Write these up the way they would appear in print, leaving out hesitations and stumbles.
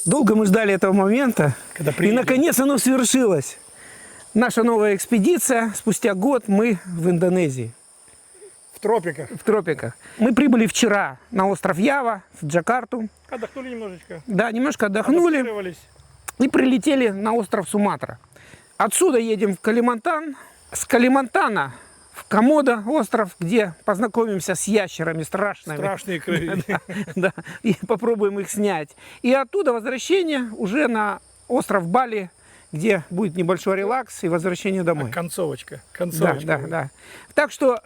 Долго мы ждали этого момента, и наконец оно свершилось. Наша новая экспедиция. Спустя год мы в Индонезии. В тропиках. В тропиках. Мы прибыли вчера на остров Ява, в Джакарту. Отдохнули немножечко. Да, немножко отдохнули. И прилетели на остров Суматра. Отсюда едем в Калимантан. С Калимантана в Комодо остров, где познакомимся с ящерами страшными. Страшные крылья. Да, и попробуем их снять. И оттуда возвращение уже на остров Бали, где будет небольшой релакс и возвращение домой. Концовочка. Да. Так что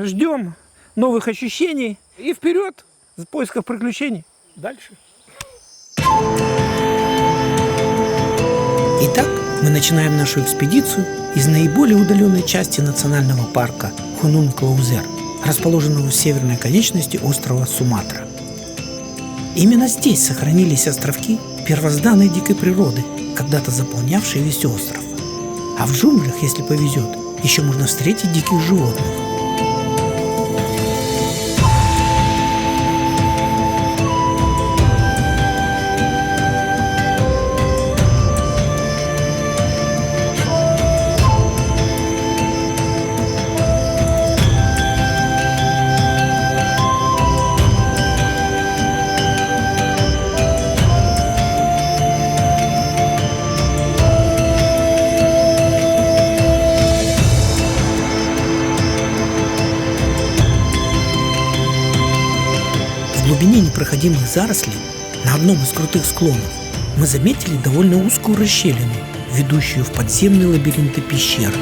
ждем новых ощущений и вперед в поисках приключений. Дальше. Итак, мы начинаем нашу экспедицию из наиболее удаленной части национального парка Хунун-Клаузер, расположенного в северной конечности острова Суматра. Именно здесь сохранились островки первозданной дикой природы, когда-то заполнявшие весь остров. А в джунглях, если повезет, еще можно встретить диких животных. В глубине непроходимых зарослей на одном из крутых склонов мы заметили довольно узкую расщелину, ведущую в подземные лабиринты пещер.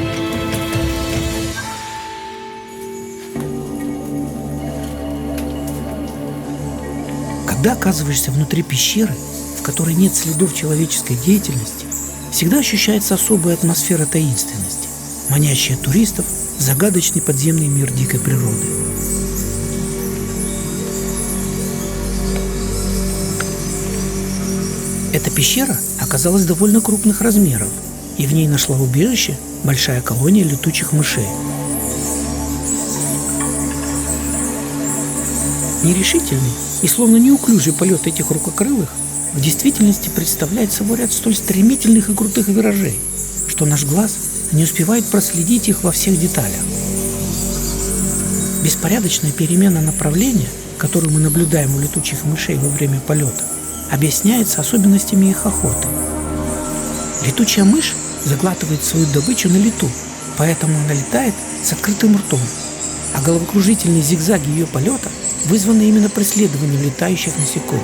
Когда оказываешься внутри пещеры, в которой нет следов человеческой деятельности, всегда ощущается особая атмосфера таинственности, манящая туристов в загадочный подземный мир дикой природы. Эта пещера оказалась довольно крупных размеров, и в ней нашла убежище большая колония летучих мышей. Нерешительный и словно неуклюжий полет этих рукокрылых в действительности представляет собой ряд столь стремительных и крутых виражей, что наш глаз не успевает проследить их во всех деталях. Беспорядочная перемена направления, которую мы наблюдаем у летучих мышей во время полета, объясняется особенностями их охоты. Летучая мышь заглатывает свою добычу на лету, поэтому она летает с открытым ртом, а головокружительные зигзаги ее полета вызваны именно преследованием летающих насекомых.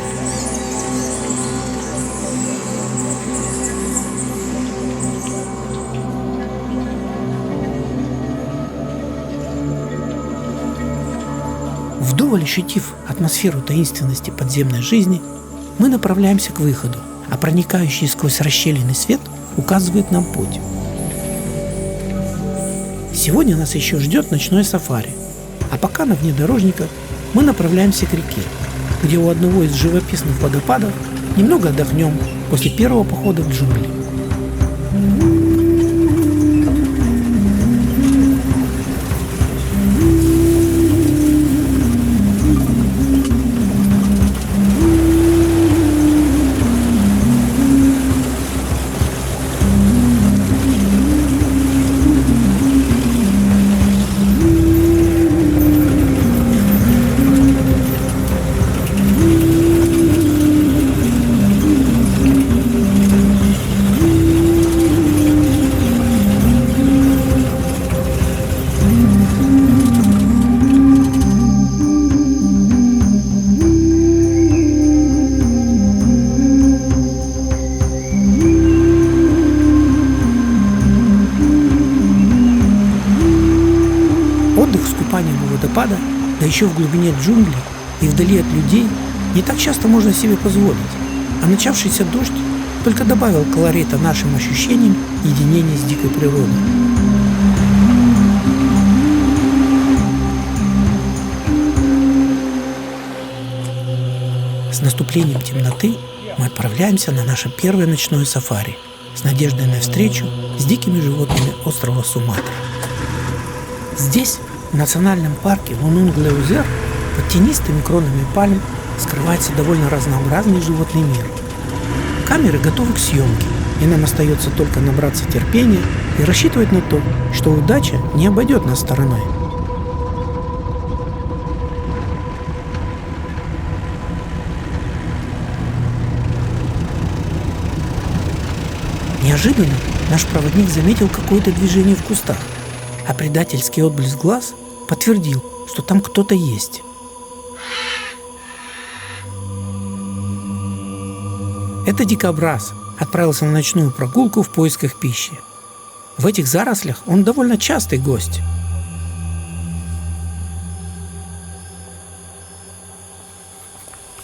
Вдоволь ощутив атмосферу таинственности подземной жизни, мы направляемся к выходу, а проникающий сквозь расщелины свет указывает нам путь. Сегодня нас еще ждет ночное сафари, а пока на внедорожниках мы направляемся к реке, где у одного из живописных водопадов немного отдохнем после первого похода в джунгли. Отдых с купанием у водопада, да еще в глубине джунглей и вдали от людей, не так часто можно себе позволить, а начавшийся дождь только добавил колорита нашим ощущениям единения с дикой природой. С наступлением темноты мы отправляемся на наше первое ночное сафари с надеждой на встречу с дикими животными острова Суматра. Здесь, в национальном парке Хунун-Клаузер, под тенистыми кронами пальм скрывается довольно разнообразный животный мир. Камеры готовы к съемке, и нам остается только набраться терпения и рассчитывать на то, что удача не обойдет нас стороной. Неожиданно наш проводник заметил какое-то движение в кустах, а предательский отблеск глаз подтвердил, что там кто-то есть. Это дикобраз отправился на ночную прогулку в поисках пищи. В этих зарослях он довольно частый гость.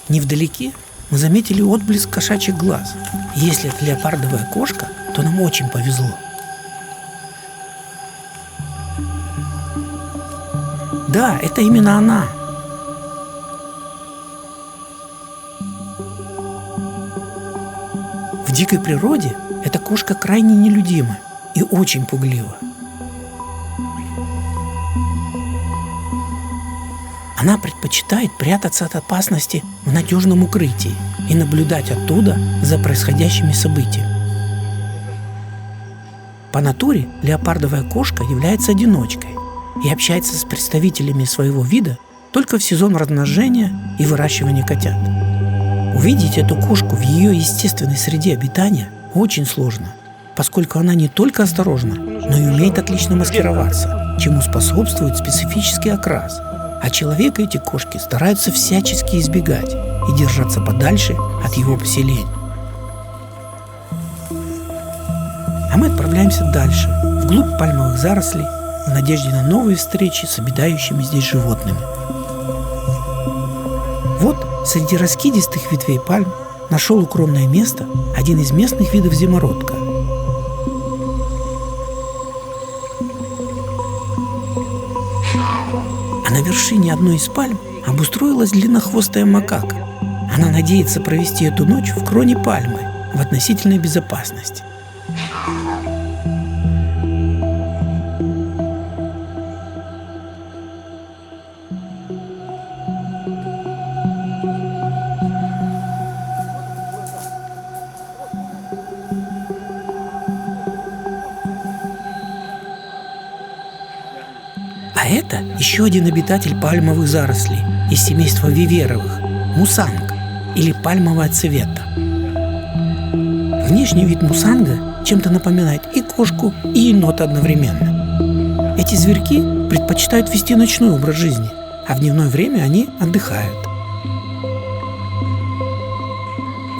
Невдалеке мы заметили отблеск кошачьих глаз. И если это леопардовая кошка, то нам очень повезло. Да, это именно она. В дикой природе эта кошка крайне нелюдима и очень пуглива. Она предпочитает прятаться от опасности в надежном укрытии и наблюдать оттуда за происходящими событиями. По натуре леопардовая кошка является одиночкой и общается с представителями своего вида только в сезон размножения и выращивания котят. Увидеть эту кошку в ее естественной среде обитания очень сложно, поскольку она не только осторожна, но и умеет отлично маскироваться, чему способствует специфический окрас. А человека эти кошки стараются всячески избегать и держаться подальше от его поселения. А мы отправляемся дальше, вглубь пальмовых зарослей, в надежде на новые встречи с обитающими здесь животными. Вот среди раскидистых ветвей пальм нашел укромное место один из местных видов зимородка. А на вершине одной из пальм обустроилась длиннохвостая макака. Она надеется провести эту ночь в кроне пальмы в относительной безопасности. А это еще один обитатель пальмовых зарослей из семейства виверовых – мусанг или пальмовая цвета. Внешний вид мусанга чем-то напоминает и кошку, и енота одновременно. Эти зверьки предпочитают вести ночной образ жизни, а в дневное время они отдыхают.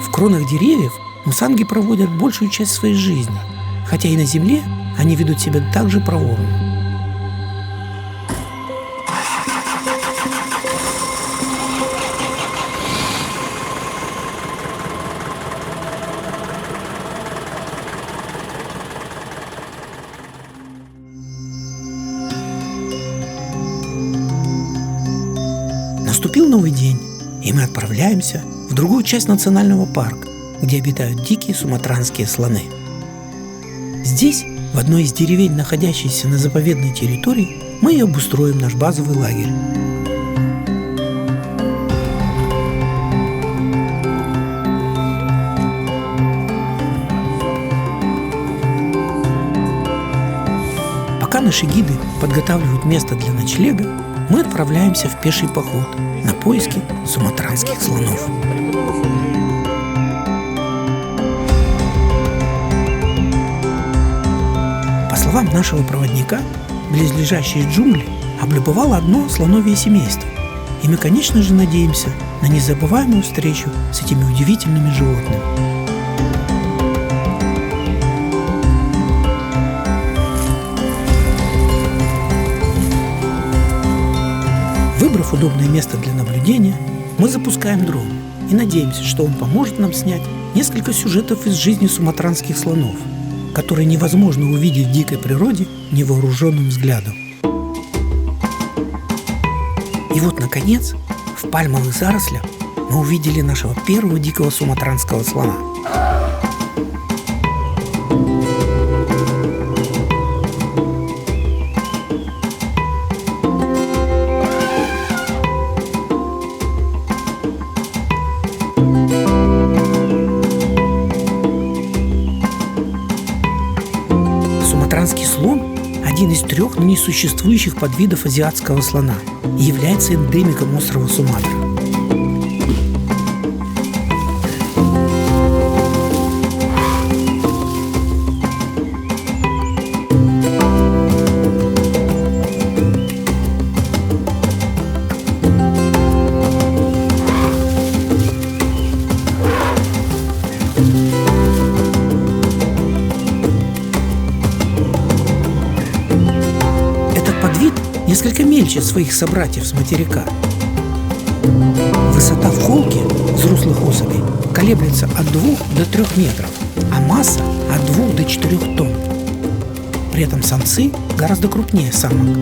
В кронах деревьев мусанги проводят большую часть своей жизни, хотя и на земле они ведут себя так же проворно. Наступил новый день, и мы отправляемся в другую часть национального парка, где обитают дикие суматранские слоны. Здесь, в одной из деревень, находящейся на заповедной территории, мы и обустроим наш базовый лагерь. Пока наши гиды подготавливают место для ночлега, мы отправляемся в пеший поход на поиски суматранских слонов. По словам нашего проводника, близлежащие джунгли облюбовало одно слоновье семейство, и мы, конечно же, надеемся на незабываемую встречу с этими удивительными животными. Выбрав удобное место для наблюдения, мы запускаем дрон и надеемся, что он поможет нам снять несколько сюжетов из жизни суматранских слонов, которые невозможно увидеть в дикой природе невооруженным взглядом. И вот, наконец, в пальмовых зарослях мы увидели нашего первого дикого суматранского слона. 3 ныне существующих подвидов азиатского слона и является эндемиком острова Суматра. Подвид несколько мельче своих собратьев с материка. Высота в холке взрослых особей колеблется от 2 до 3 метров, а масса от 2 до 4 тонн. При этом самцы гораздо крупнее самок.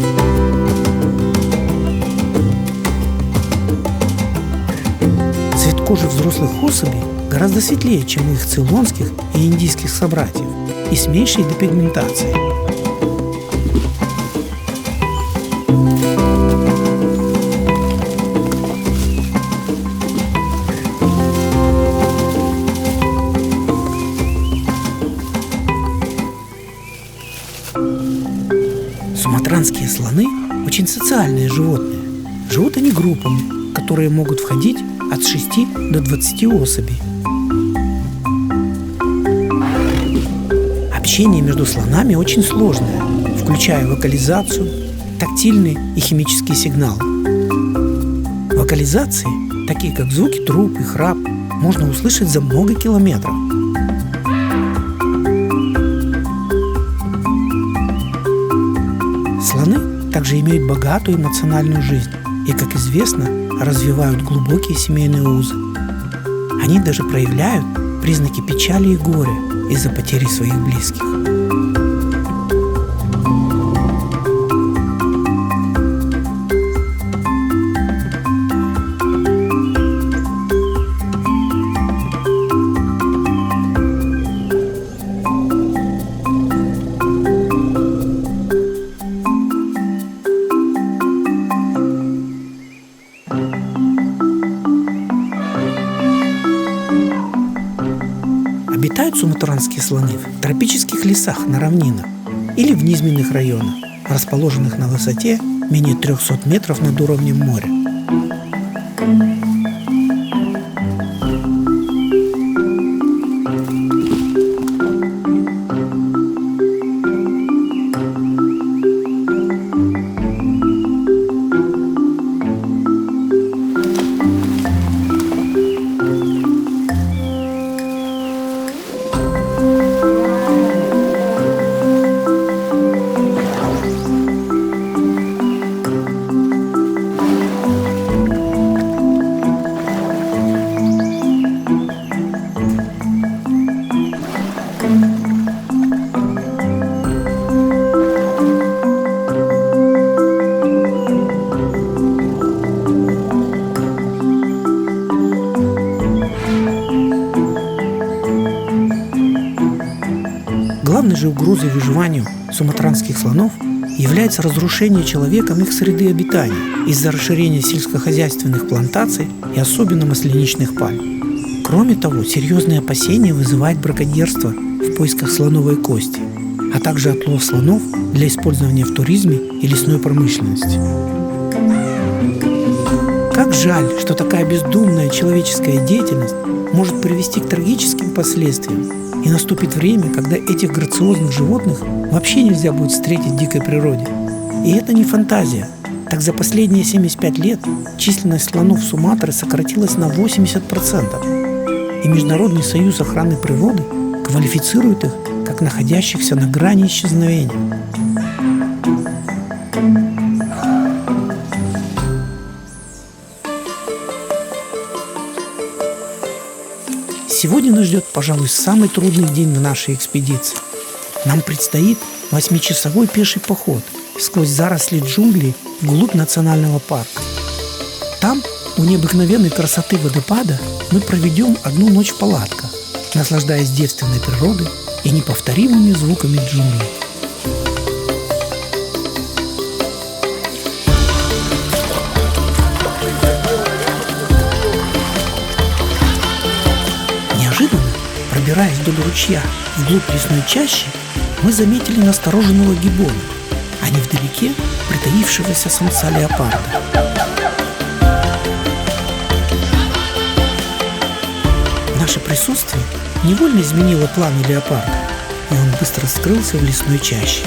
Цвет кожи взрослых особей гораздо светлее, чем у их цейлонских и индийских собратьев, и с меньшей депигментацией. Суматранские слоны очень социальные животные. Живут они группами, которые могут входить от 6 до 20 особей. Общение между слонами очень сложное, включая вокализацию, тактильные и химические сигналы. Вокализации, такие как звуки труб и храп, можно услышать за много километров. Слоны также имеют богатую эмоциональную жизнь и, как известно, развивают глубокие семейные узы. Они даже проявляют признаки печали и горя из-за потери своих близких. Обитают суматранские слоны в тропических лесах на равнинах или в низменных районах, расположенных на высоте менее 300 метров над уровнем моря. Главной же угрозой выживанию суматранских слонов является разрушение человеком их среды обитания из-за расширения сельскохозяйственных плантаций и особенно масляничных пальм. Кроме того, серьезные опасения вызывает браконьерство в поисках слоновой кости, а также отлов слонов для использования в туризме и лесной промышленности. Как жаль, что такая бездумная человеческая деятельность может привести к трагическим последствиям, и наступит время, когда этих грациозных животных вообще нельзя будет встретить в дикой природе. И это не фантазия. Так за последние 75 лет численность слонов Суматры сократилась на 80%. И Международный союз охраны природы квалифицирует их как находящихся на грани исчезновения. Сегодня нас ждет, пожалуй, самый трудный день в нашей экспедиции. Нам предстоит 8-часовой пеший поход сквозь заросли джунглей вглубь национального парка. Там, у необыкновенной красоты водопада, мы проведем одну ночь в палатках, наслаждаясь девственной природой и неповторимыми звуками джунглей. Неожиданно, пробираясь вдоль ручья вглубь лесной чащи, мы заметили настороженного гиббона. а невдалеке притаившегося самца леопарда. Наше присутствие невольно изменило планы леопарда, и он быстро скрылся в лесной чаще.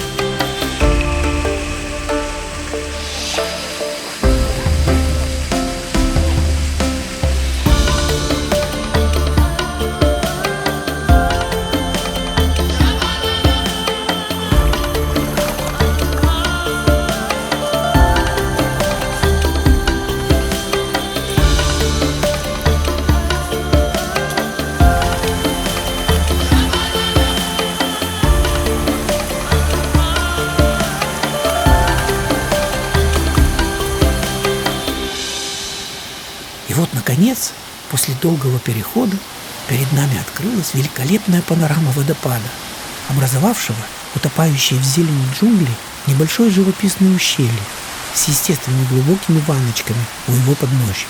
И вот, наконец, после долгого перехода, перед нами открылась великолепная панорама водопада, образовавшего утопающие в зелени джунгли небольшое живописное ущелье с естественными глубокими ванночками у его подножья.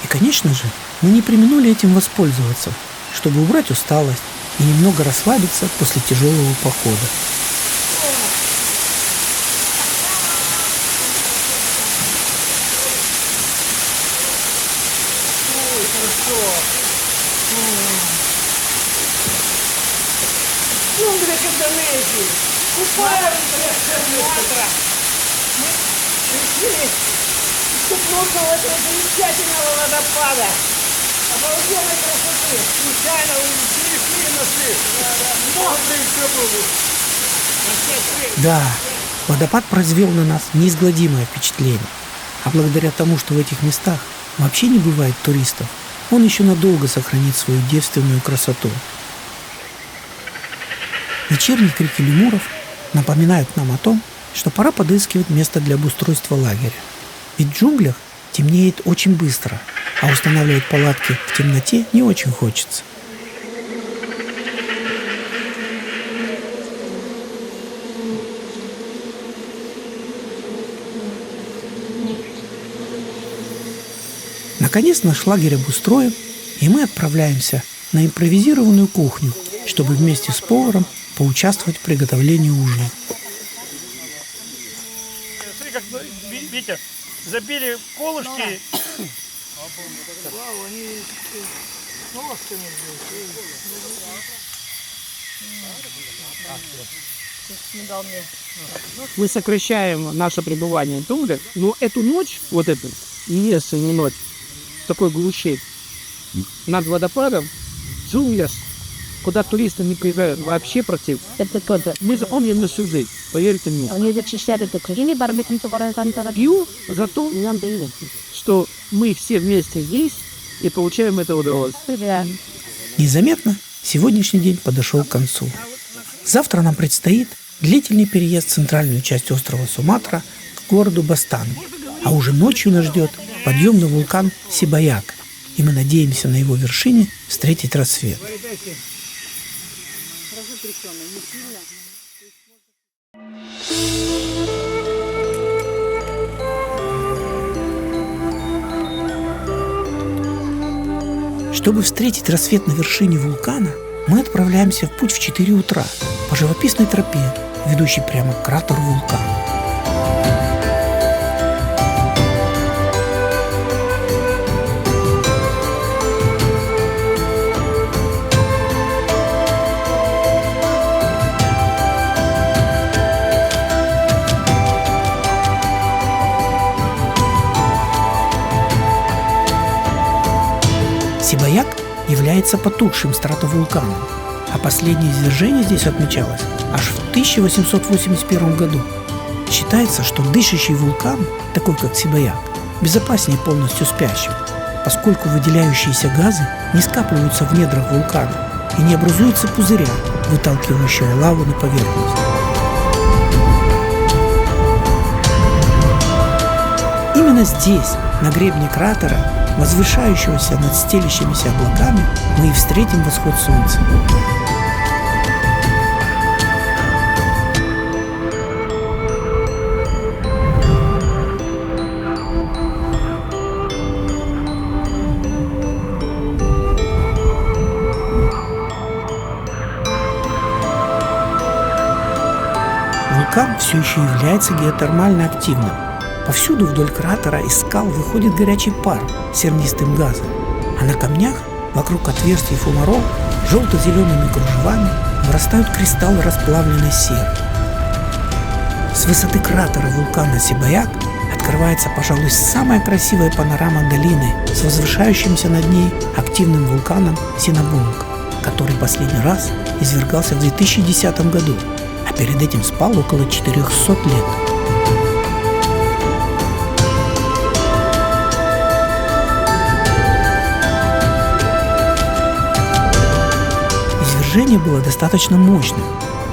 И, конечно же, мы не преминули этим воспользоваться, чтобы убрать усталость и немного расслабиться после тяжелого похода. Джунгли Индонезии. Купаемся с утра. Мы решили купнуться у этого замечательного водопада. Обалденной красоты. Случайно перешли и нашли. Много еще было. Да, водопад произвел на нас неизгладимое впечатление. А благодаря тому, что в этих местах вообще не бывает туристов, он еще надолго сохранит свою девственную красоту. Вечерние крики лемуров напоминают нам о том, что пора подыскивать место для обустройства лагеря. Ведь в джунглях темнеет очень быстро, а устанавливать палатки в темноте не очень хочется. Наконец наш лагерь обустроен, и мы отправляемся на импровизированную кухню, чтобы вместе с поваром поучаствовать в приготовлении ужина. Смотри, как, Витя, забили колышки. Вау, они ножками. Мы сокращаем наше пребывание в джунглях, но эту ночь, вот эту единственную ночь, в такой глуши, над водопадом, в джунглях, куда туристы не приезжают вообще против. Мы запомним на всю жизнь, поверьте мне. Пью за то, что мы все вместе здесь и получаем это удовольствие. Незаметно сегодняшний день подошел к концу. Завтра нам предстоит длительный переезд в центральную часть острова Суматра к городу Бастан. А уже ночью нас ждет подъем на вулкан Сибаяк, и мы надеемся на его вершине встретить рассвет. Чтобы встретить рассвет на вершине вулкана, мы отправляемся в путь в 4 утра по живописной тропе, ведущей прямо к кратеру вулкана. Сибаяк является потухшим стратовулканом, а последнее извержение здесь отмечалось аж в 1881 году. Считается, что дышащий вулкан, такой как Сибаяк, безопаснее полностью спящего, поскольку выделяющиеся газы не скапливаются в недрах вулкана и не образуется пузыря, выталкивающего лаву на поверхность. Именно здесь, на гребне кратера, возвышающегося над стелящимися облаками, мы и встретим восход солнца. вулкан все еще является геотермально активным. Повсюду вдоль кратера из скал выходит горячий пар с сернистым газом, а на камнях вокруг отверстий фумарол желто-зелеными кружевами вырастают кристаллы расплавленной серы. С высоты кратера вулкана Сибаяк открывается, пожалуй, самая красивая панорама долины с возвышающимся над ней активным вулканом Синабунг, который последний раз извергался в 2010 году, а перед этим спал около 400 лет. Извержение было достаточно мощным.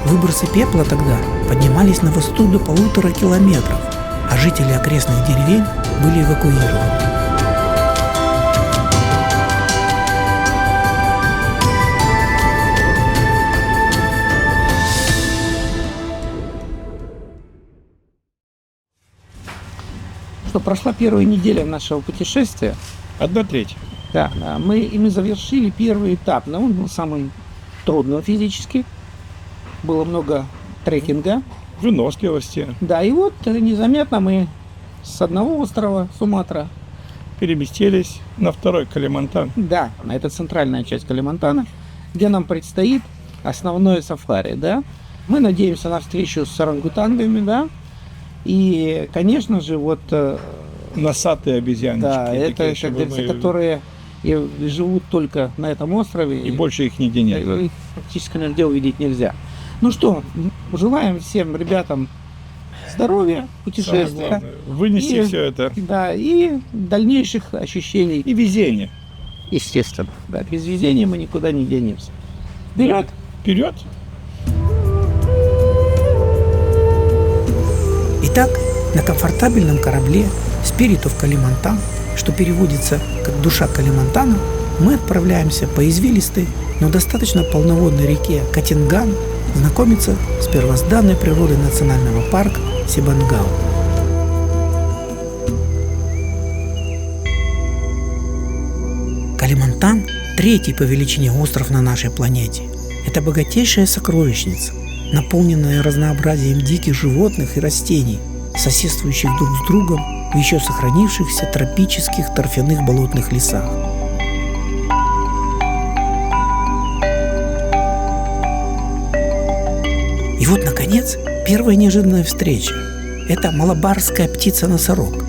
Выбросы пепла тогда поднимались на высоту до 1,5 километров, а жители окрестных деревень были эвакуированы. Что прошла первая неделя нашего путешествия. 1/3. Да, мы завершили первый этап, но он был самым трудным физически. Было много трекинга. Выносливости. Да, и вот незаметно мы с одного острова Суматра, Переместились на второй Калимантан. да, на это центральная часть Калимантана, где нам предстоит основное сафари, да. Мы надеемся на встречу с орангутангами, да. И, конечно же, вот, Носатые обезьяночки. да, такие, это, как чтобы говорится, мы- которые и живут только на этом острове. И больше их нигде нет. Их практически нигде увидеть нельзя. Ну что, желаем всем ребятам здоровья, Самое путешествия, главное, вынести И- все это. да, и дальнейших ощущений, И везение. естественно. Да, без везения мы никуда не денемся. Вперед! Вперед! Итак, на комфортабельном корабле Spirit of Kalimantan, что переводится как «душа Калимантана», мы отправляемся по извилистой, но достаточно полноводной реке Катинган знакомиться с первозданной природой национального парка Сибангау. Калимантан – третий по величине остров на нашей планете. Это богатейшая сокровищница, наполненная разнообразием диких животных и растений, соседствующих друг с другом в еще сохранившихся тропических торфяных болотных лесах. И вот, наконец, первая неожиданная встреча. Это малабарская птица-носорог.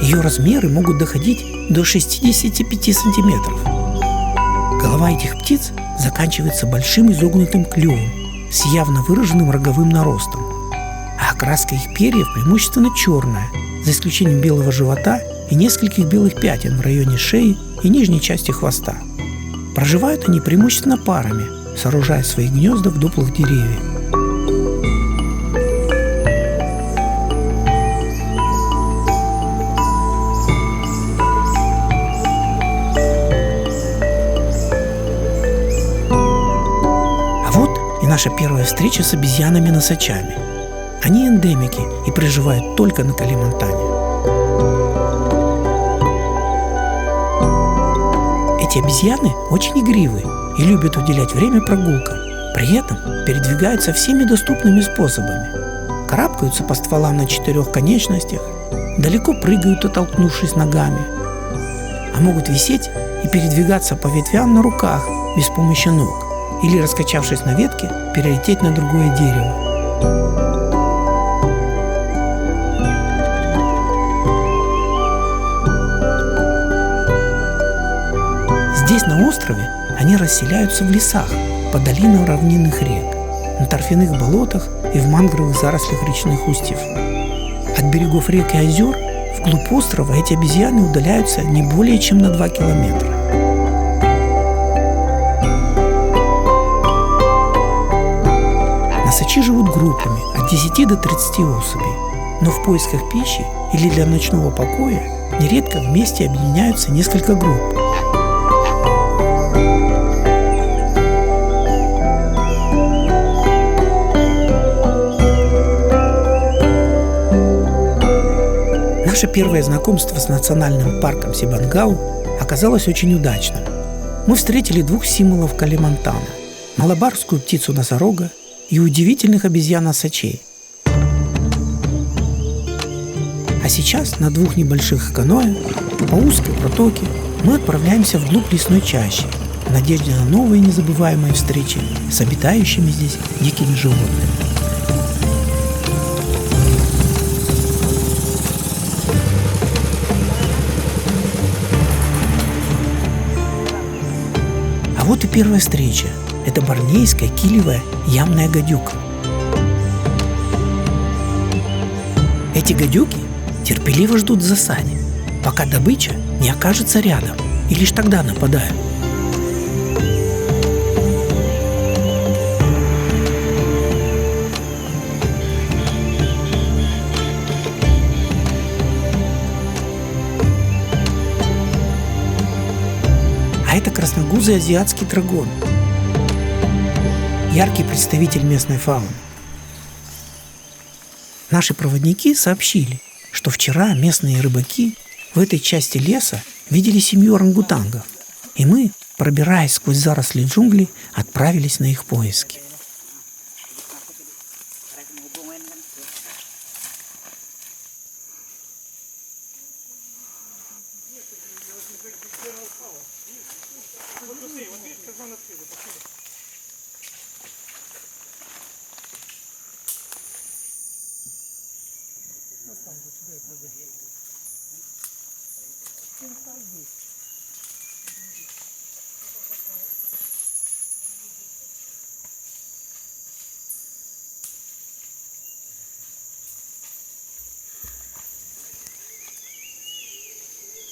Ее размеры могут доходить до 65 сантиметров. Голова этих птиц заканчивается большим изогнутым клювом с явно выраженным роговым наростом, а окраска их перьев преимущественно черная, за исключением белого живота и нескольких белых пятен в районе шеи и нижней части хвоста. Проживают они преимущественно парами, сооружая свои гнезда в дуплах деревьев. А вот и наша первая встреча с обезьянами-носачами. Они эндемики и проживают только на Калимантане. Эти обезьяны очень игривы и любят уделять время прогулкам. При этом передвигаются всеми доступными способами. Карабкаются по стволам на 4 конечностях, далеко прыгают, оттолкнувшись ногами, а могут висеть и передвигаться по ветвям на руках без помощи ног или, раскачавшись на ветке, перелететь на другое дерево. Здесь, на острове, они расселяются в лесах, по долинам равнинных рек, на торфяных болотах и в мангровых зарослях речных устьев. От берегов рек и озер вглубь острова эти обезьяны удаляются не более чем на 2 километра. Носачи живут группами от 10 до 30 особей, но в поисках пищи или для ночного покоя нередко вместе объединяются несколько групп. Наше первое знакомство с национальным парком Сибангау оказалось очень удачным. Мы встретили 2 символов Калимантана. малабарскую птицу-носорога и удивительных обезьян-осачей. А сейчас на 2 небольших каноэ по узкой протоке мы отправляемся вглубь лесной чащи в надежде на новые незабываемые встречи с обитающими здесь дикими животными. А вот и первая встреча. Это борнейская килевая ямная гадюка. Эти гадюки терпеливо ждут в засаде, пока добыча не окажется рядом, и лишь тогда нападают. А это красногузый азиатский дракон, яркий представитель местной фауны. Наши проводники сообщили, что вчера местные рыбаки в этой части леса видели семью орангутангов, и мы, пробираясь сквозь заросли джунглей, отправились на их поиски.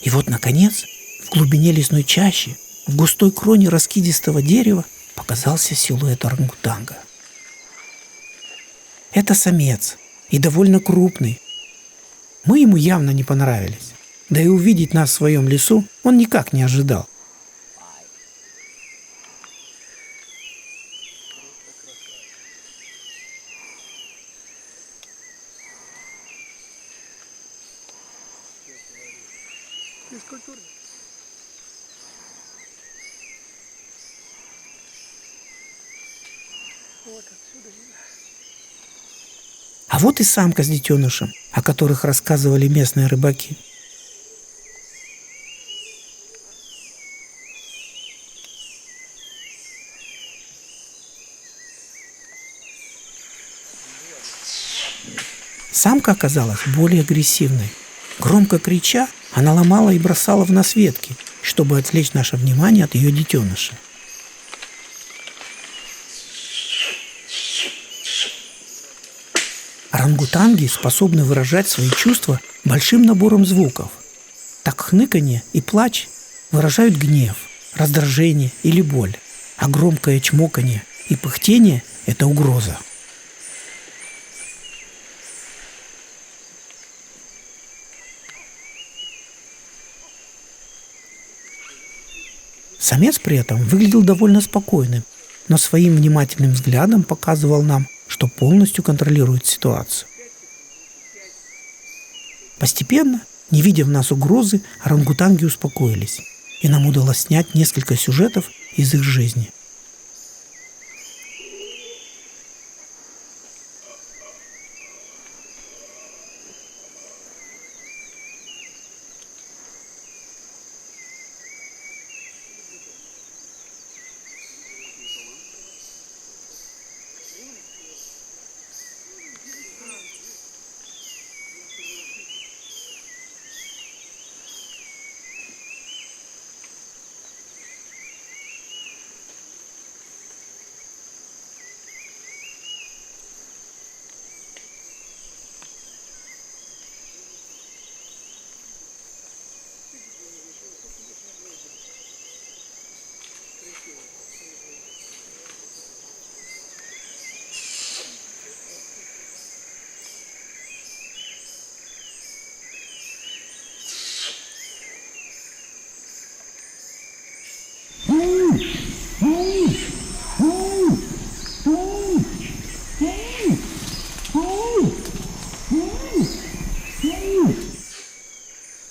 И вот, наконец, в глубине лесной чащи, в густой кроне раскидистого дерева показался силуэт орангутанга. Это самец, и довольно крупный. Мы ему явно не понравились, да и увидеть нас в своем лесу он никак не ожидал. А вот и самка с детенышем, о которых рассказывали местные рыбаки. Самка оказалась более агрессивной. Громко крича, она ломала и бросала в нас ветки, чтобы отвлечь наше внимание от ее детеныша. Орангутанги способны выражать свои чувства большим набором звуков. Так хныканье и плач выражают гнев, раздражение или боль, а громкое чмоканье и пыхтение – это угроза. Самец при этом выглядел довольно спокойным, но своим внимательным взглядом показывал нам, что полностью контролирует ситуацию. Постепенно, не видя в нас угрозы, орангутанги успокоились, и нам удалось снять несколько сюжетов из их жизни.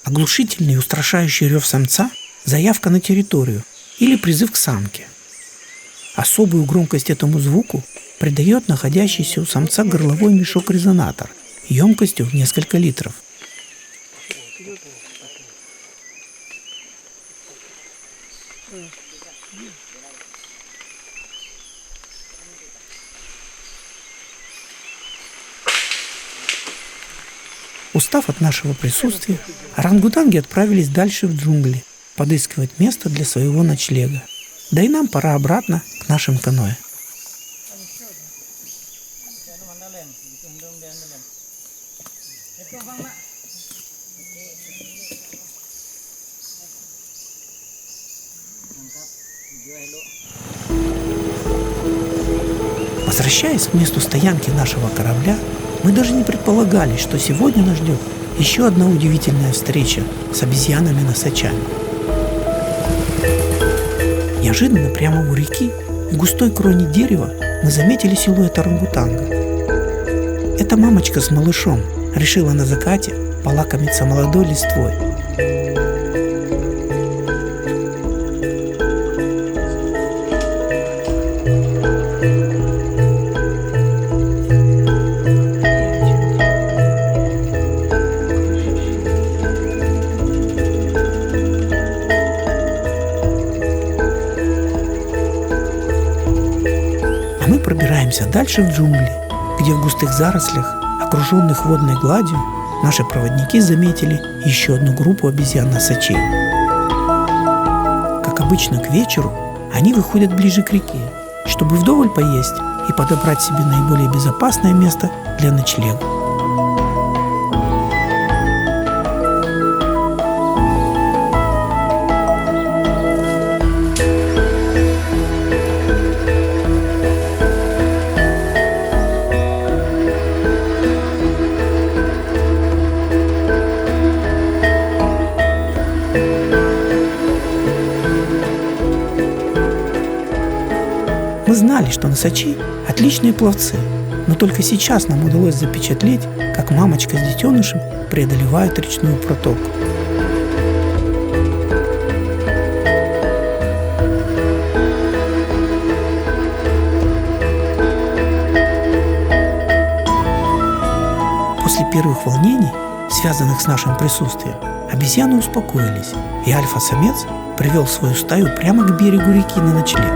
Оглушительный и устрашающий рев самца – заявка на территорию или призыв к самке. Особую громкость этому звуку придает находящийся у самца горловой мешок-резонатор емкостью в несколько литров. Устав от нашего присутствия, орангутанги отправились дальше в джунгли, подыскивать место для своего ночлега. Да и нам пора обратно к нашим каноэ. Возвращаясь к месту стоянки нашего корабля, мы даже не предполагали, что сегодня нас ждет еще одна удивительная встреча с обезьянами-носачами. Неожиданно прямо у реки, в густой кроне дерева, мы заметили силуэт орангутанга. Эта мамочка с малышом решила на закате полакомиться молодой листвой. Пробираемся дальше в джунгли, где в густых зарослях, окруженных водной гладью, наши проводники заметили еще одну группу обезьян-носачей. Как обычно, к вечеру они выходят ближе к реке, чтобы вдоволь поесть и подобрать себе наиболее безопасное место для ночлега. Мы знали, что носачи – отличные пловцы, но только сейчас нам удалось запечатлеть, как мамочка с детенышем преодолевают речную протоку. После первых волнений, связанных с нашим присутствием, обезьяны успокоились, и альфа-самец привел свою стаю прямо к берегу реки на ночлег.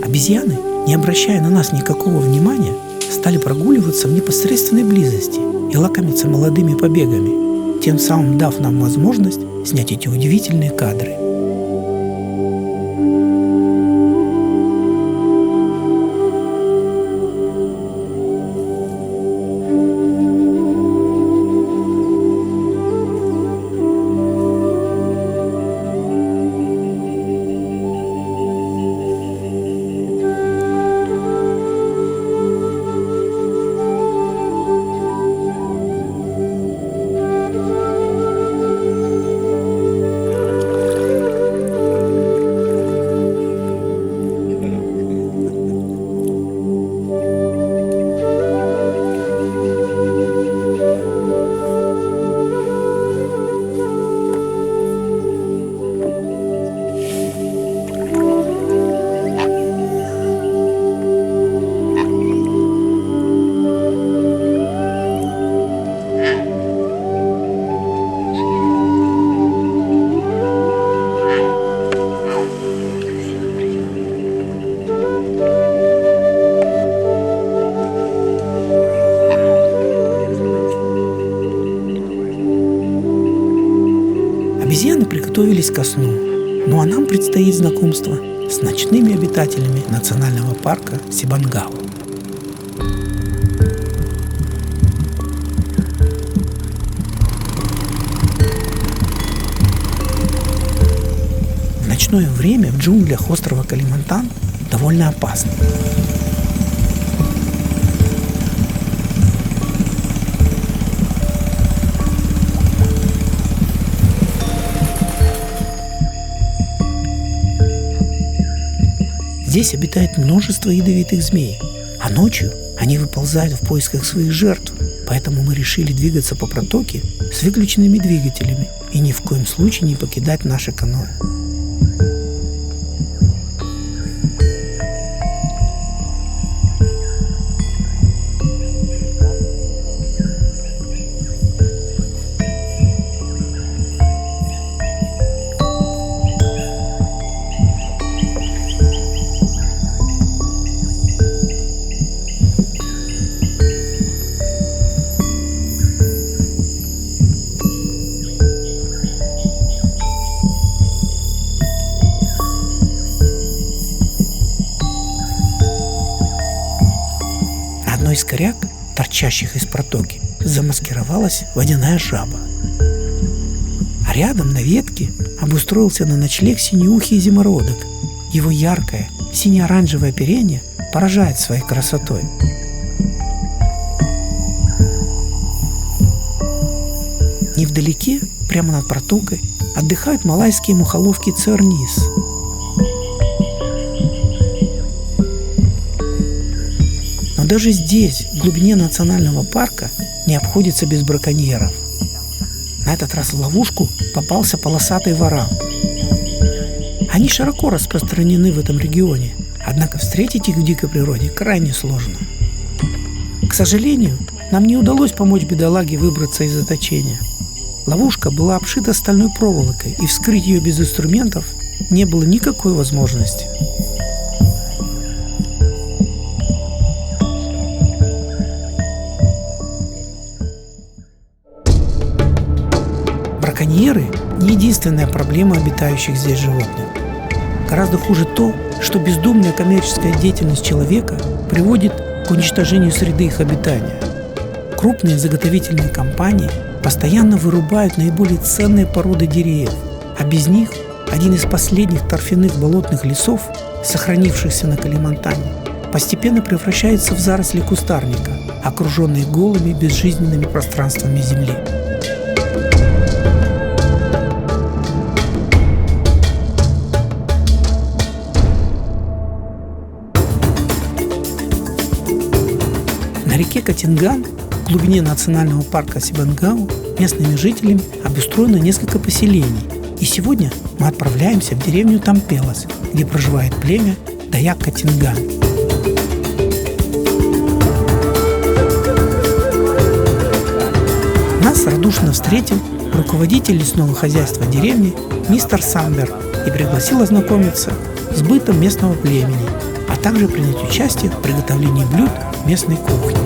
Обезьяны, не обращая на нас никакого внимания, стали прогуливаться в непосредственной близости и лакомиться молодыми побегами, тем самым дав нам возможность снять эти удивительные кадры. Обезьяны приготовились ко сну, ну а нам предстоит знакомство с ночными обитателями национального парка Сибангава. В ночное время в джунглях острова Калимантан довольно опасно. Здесь обитает множество ядовитых змей, а ночью они выползают в поисках своих жертв, поэтому мы решили двигаться по протоке с выключенными двигателями и ни в коем случае не покидать наше каноэ. коряк, торчащих из протоки, замаскировалась водяная жаба. А рядом на ветке обустроился на ночлег синеухий зимородок. Его яркое сине-оранжевое оперение поражает своей красотой. Невдалеке, прямо над протокой, отдыхают малайские мухоловки цернис. Но даже здесь, в глубине национального парка, не обходится без браконьеров. На этот раз в ловушку попался полосатый варан. Они широко распространены в этом регионе, однако встретить их в дикой природе крайне сложно. К сожалению, нам не удалось помочь бедолаге выбраться из заточения. Ловушка была обшита стальной проволокой, и вскрыть ее без инструментов не было никакой возможности. Браконьеры – не единственная проблема обитающих здесь животных. Гораздо хуже то, что бездумная коммерческая деятельность человека приводит к уничтожению среды их обитания. Крупные заготовительные компании постоянно вырубают наиболее ценные породы деревьев, а без них один из последних торфяных болотных лесов, сохранившихся на Калимантане, постепенно превращается в заросли кустарника, окруженные голыми безжизненными пространствами земли. На реке Катинган, в глубине национального парка Сибангау, местными жителями обустроено несколько поселений. И сегодня мы отправляемся в деревню Тампелос, где проживает племя Даяк Катинган. Нас радушно встретил руководитель лесного хозяйства деревни мистер Самбер и пригласил ознакомиться с бытом местного племени, а также принять участие в приготовлении блюд местной кухни.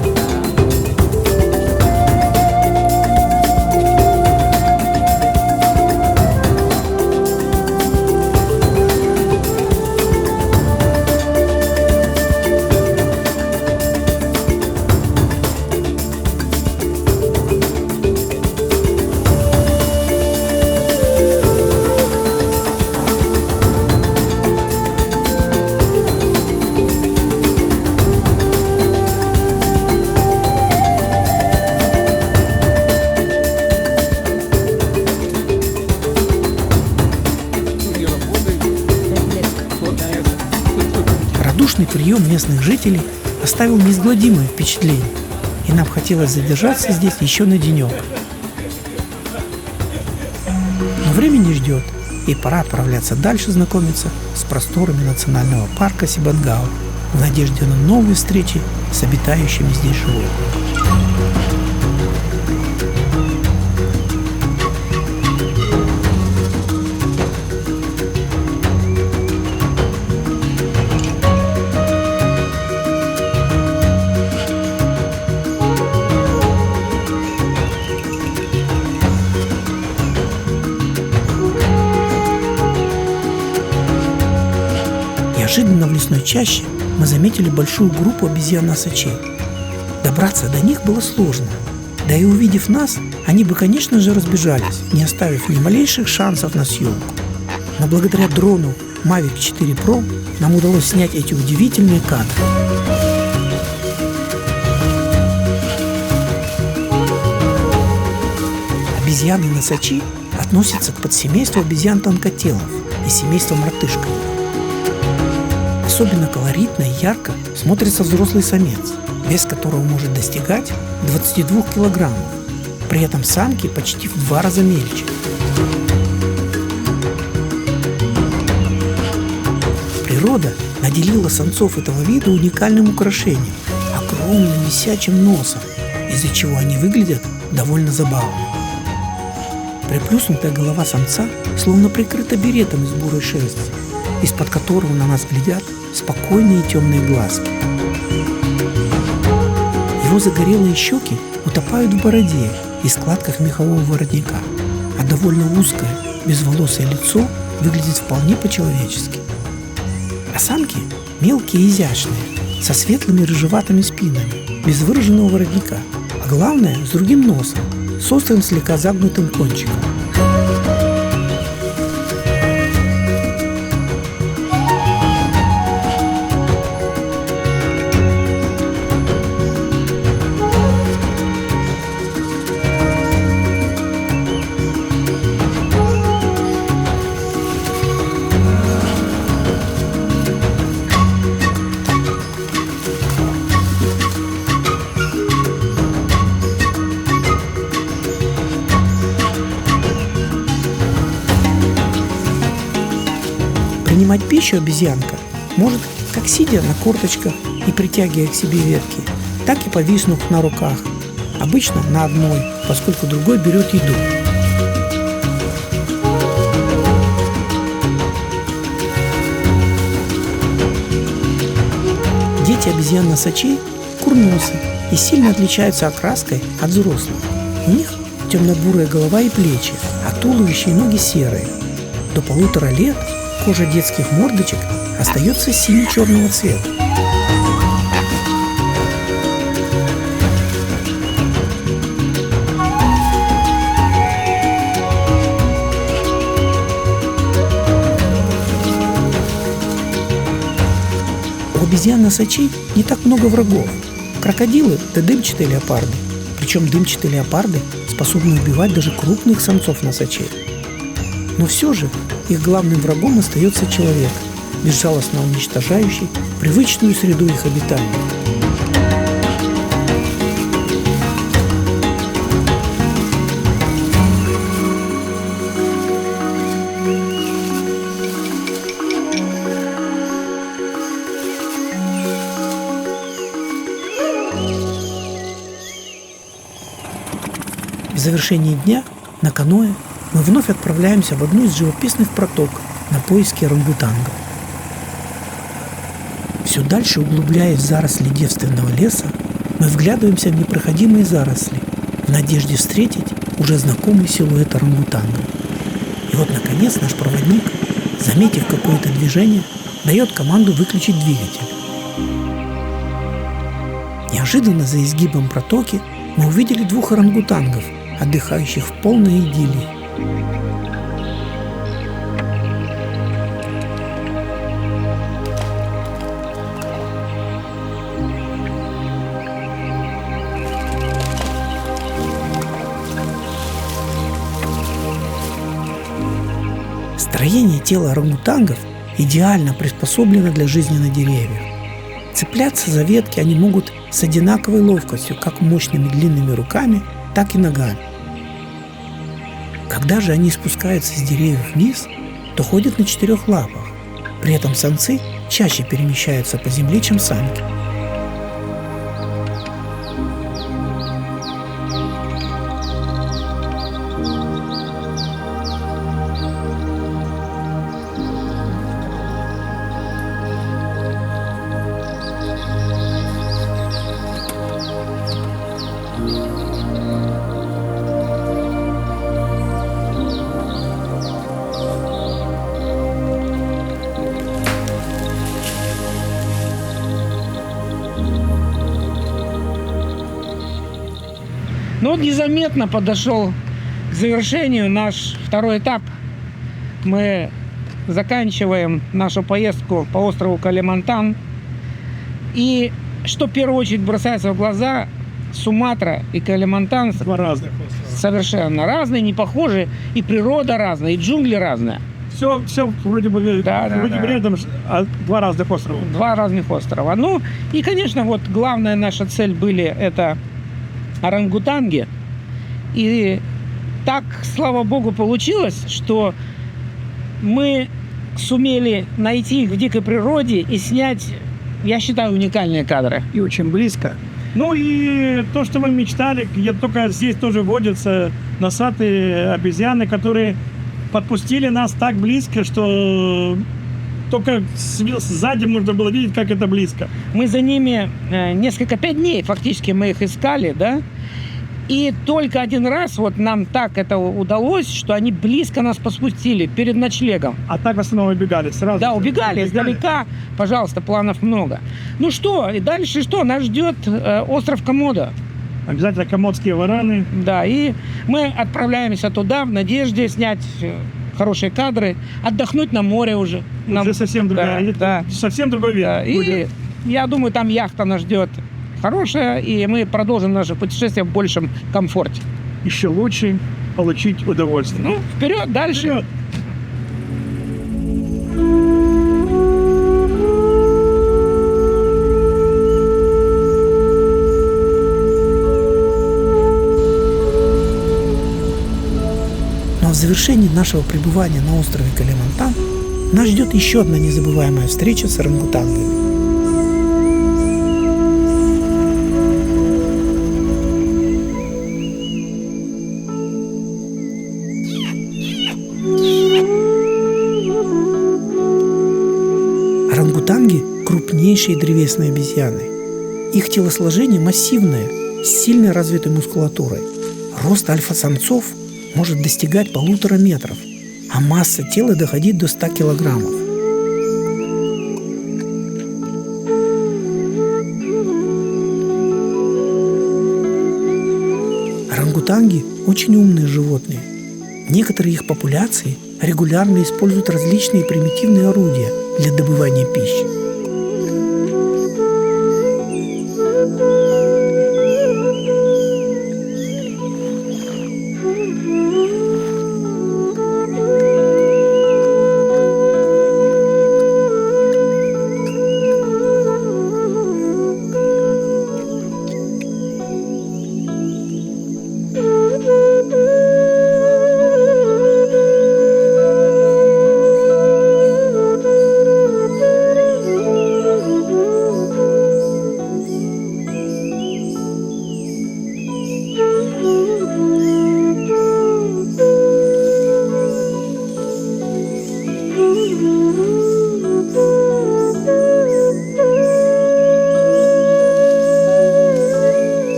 Радушный прием местных жителей оставил неизгладимое впечатление, и нам хотелось задержаться здесь еще на денек. Но время не ждет, и пора отправляться дальше знакомиться с просторами национального парка Сибангау в надежде на новые встречи с обитающими здесь животными. Неожиданно в лесной чаще мы заметили большую группу обезьян-носачей. Добраться до них было сложно. Да и увидев нас, они бы, конечно же, разбежались, не оставив ни малейших шансов на съемку. Но благодаря дрону Mavic 4 Pro нам удалось снять эти удивительные кадры. Обезьяны-носачи относятся к подсемейству обезьян-тонкотелов и семейству мартышка. Особенно колоритно и ярко смотрится взрослый самец, вес которого может достигать 22 килограммов. При этом самки почти в 2 раза мельче. Природа наделила самцов этого вида уникальным украшением – огромным висячим носом, из-за чего они выглядят довольно забавно. Приплюснутая голова самца словно прикрыта беретом из бурой шерсти, из-под которого на нас глядят спокойные темные глазки. Его загорелые щеки утопают в бороде и складках мехового воротника, а довольно узкое, безволосое лицо выглядит вполне по-человечески. А самки мелкие и изящные, со светлыми рыжеватыми спинами, без выраженного воротника, а главное, с другим носом, с острым слегка загнутым кончиком. Принимать пищу обезьянка может как сидя на корточках и притягивая к себе ветки, так и повиснув на руках, обычно на одной, поскольку другой берет еду. Дети обезьян-носачей курносы и сильно отличаются окраской от взрослых. У них темно-бурая голова и плечи, а туловище и ноги серые. До 1,5 лет кожа детских мордочек остается сине-черного цвета. У обезьян-носачей не так много врагов. Крокодилы да дымчатые леопарды. Причем дымчатые леопарды способны убивать даже крупных самцов-носачей. Но все же их главным врагом остается человек, безжалостно уничтожающий привычную среду их обитания. В завершении дня на каноэ мы вновь отправляемся в одну из живописных проток на поиски орангутангов. Все дальше, углубляясь в заросли девственного леса, мы вглядываемся в непроходимые заросли в надежде встретить уже знакомый силуэт орангутанга. И вот, наконец, наш проводник, заметив какое-то движение, дает команду выключить двигатель. Неожиданно за изгибом протоки мы увидели 2 орангутангов, отдыхающих в полной идиллии. Строение тела орангутангов идеально приспособлено для жизни на деревьях. Цепляться за ветки они могут с одинаковой ловкостью, как мощными длинными руками, так и ногами. Когда же они спускаются с деревьев вниз, то ходят на 4 лапах. При этом самцы чаще перемещаются по земле, чем самки. Ну вот незаметно подошел к завершению наш 2-й этап. Мы заканчиваем нашу поездку по острову Калимантан. И что в первую очередь бросается в глаза, Суматра и Калимантан 2 разных острова. совершенно разные, не похожи, и природа разная, и джунгли разные. Все вроде бы рядом, а 2 разных острова. 2 разных острова. Ну и, конечно, вот главная наша цель были это орангутанги. И так, слава богу, получилось, что мы сумели найти их в дикой природе и снять, я считаю, уникальные кадры. И очень близко. Ну и то, что мы мечтали, только здесь тоже водятся носатые обезьяны, которые подпустили нас так близко, что только сзади можно было видеть, как это близко. Мы за ними 5 дней фактически мы их искали, да? И только один раз вот нам так это удалось, что они близко нас подпустили перед ночлегом. А так в основном убегали сразу? Да, убегали издалека. Пожалуйста, планов много. Ну что, и дальше что? Нас ждет остров Комодо. Обязательно комодские вараны. Да, и мы отправляемся туда в надежде снять хорошие кадры, отдохнуть на море уже. Уже совсем другая, да. Совсем другой вид Да, и будет. я думаю, там яхта нас ждет хорошая, и мы продолжим наше путешествие в большем комфорте. Еще лучше получить удовольствие. Ну, вперед, дальше. Вперед! Но в завершении нашего пребывания на острове Калимантан нас ждет еще одна незабываемая встреча с орангутангами. Орангутанги – крупнейшие древесные обезьяны. Их телосложение массивное, с сильно развитой мускулатурой. Рост альфа-самцов может достигать 1,5 метров, а масса тела доходит до 100 килограммов. Орангутанги – очень умные животные. Некоторые их популяции регулярно используют различные примитивные орудия для добывания пищи.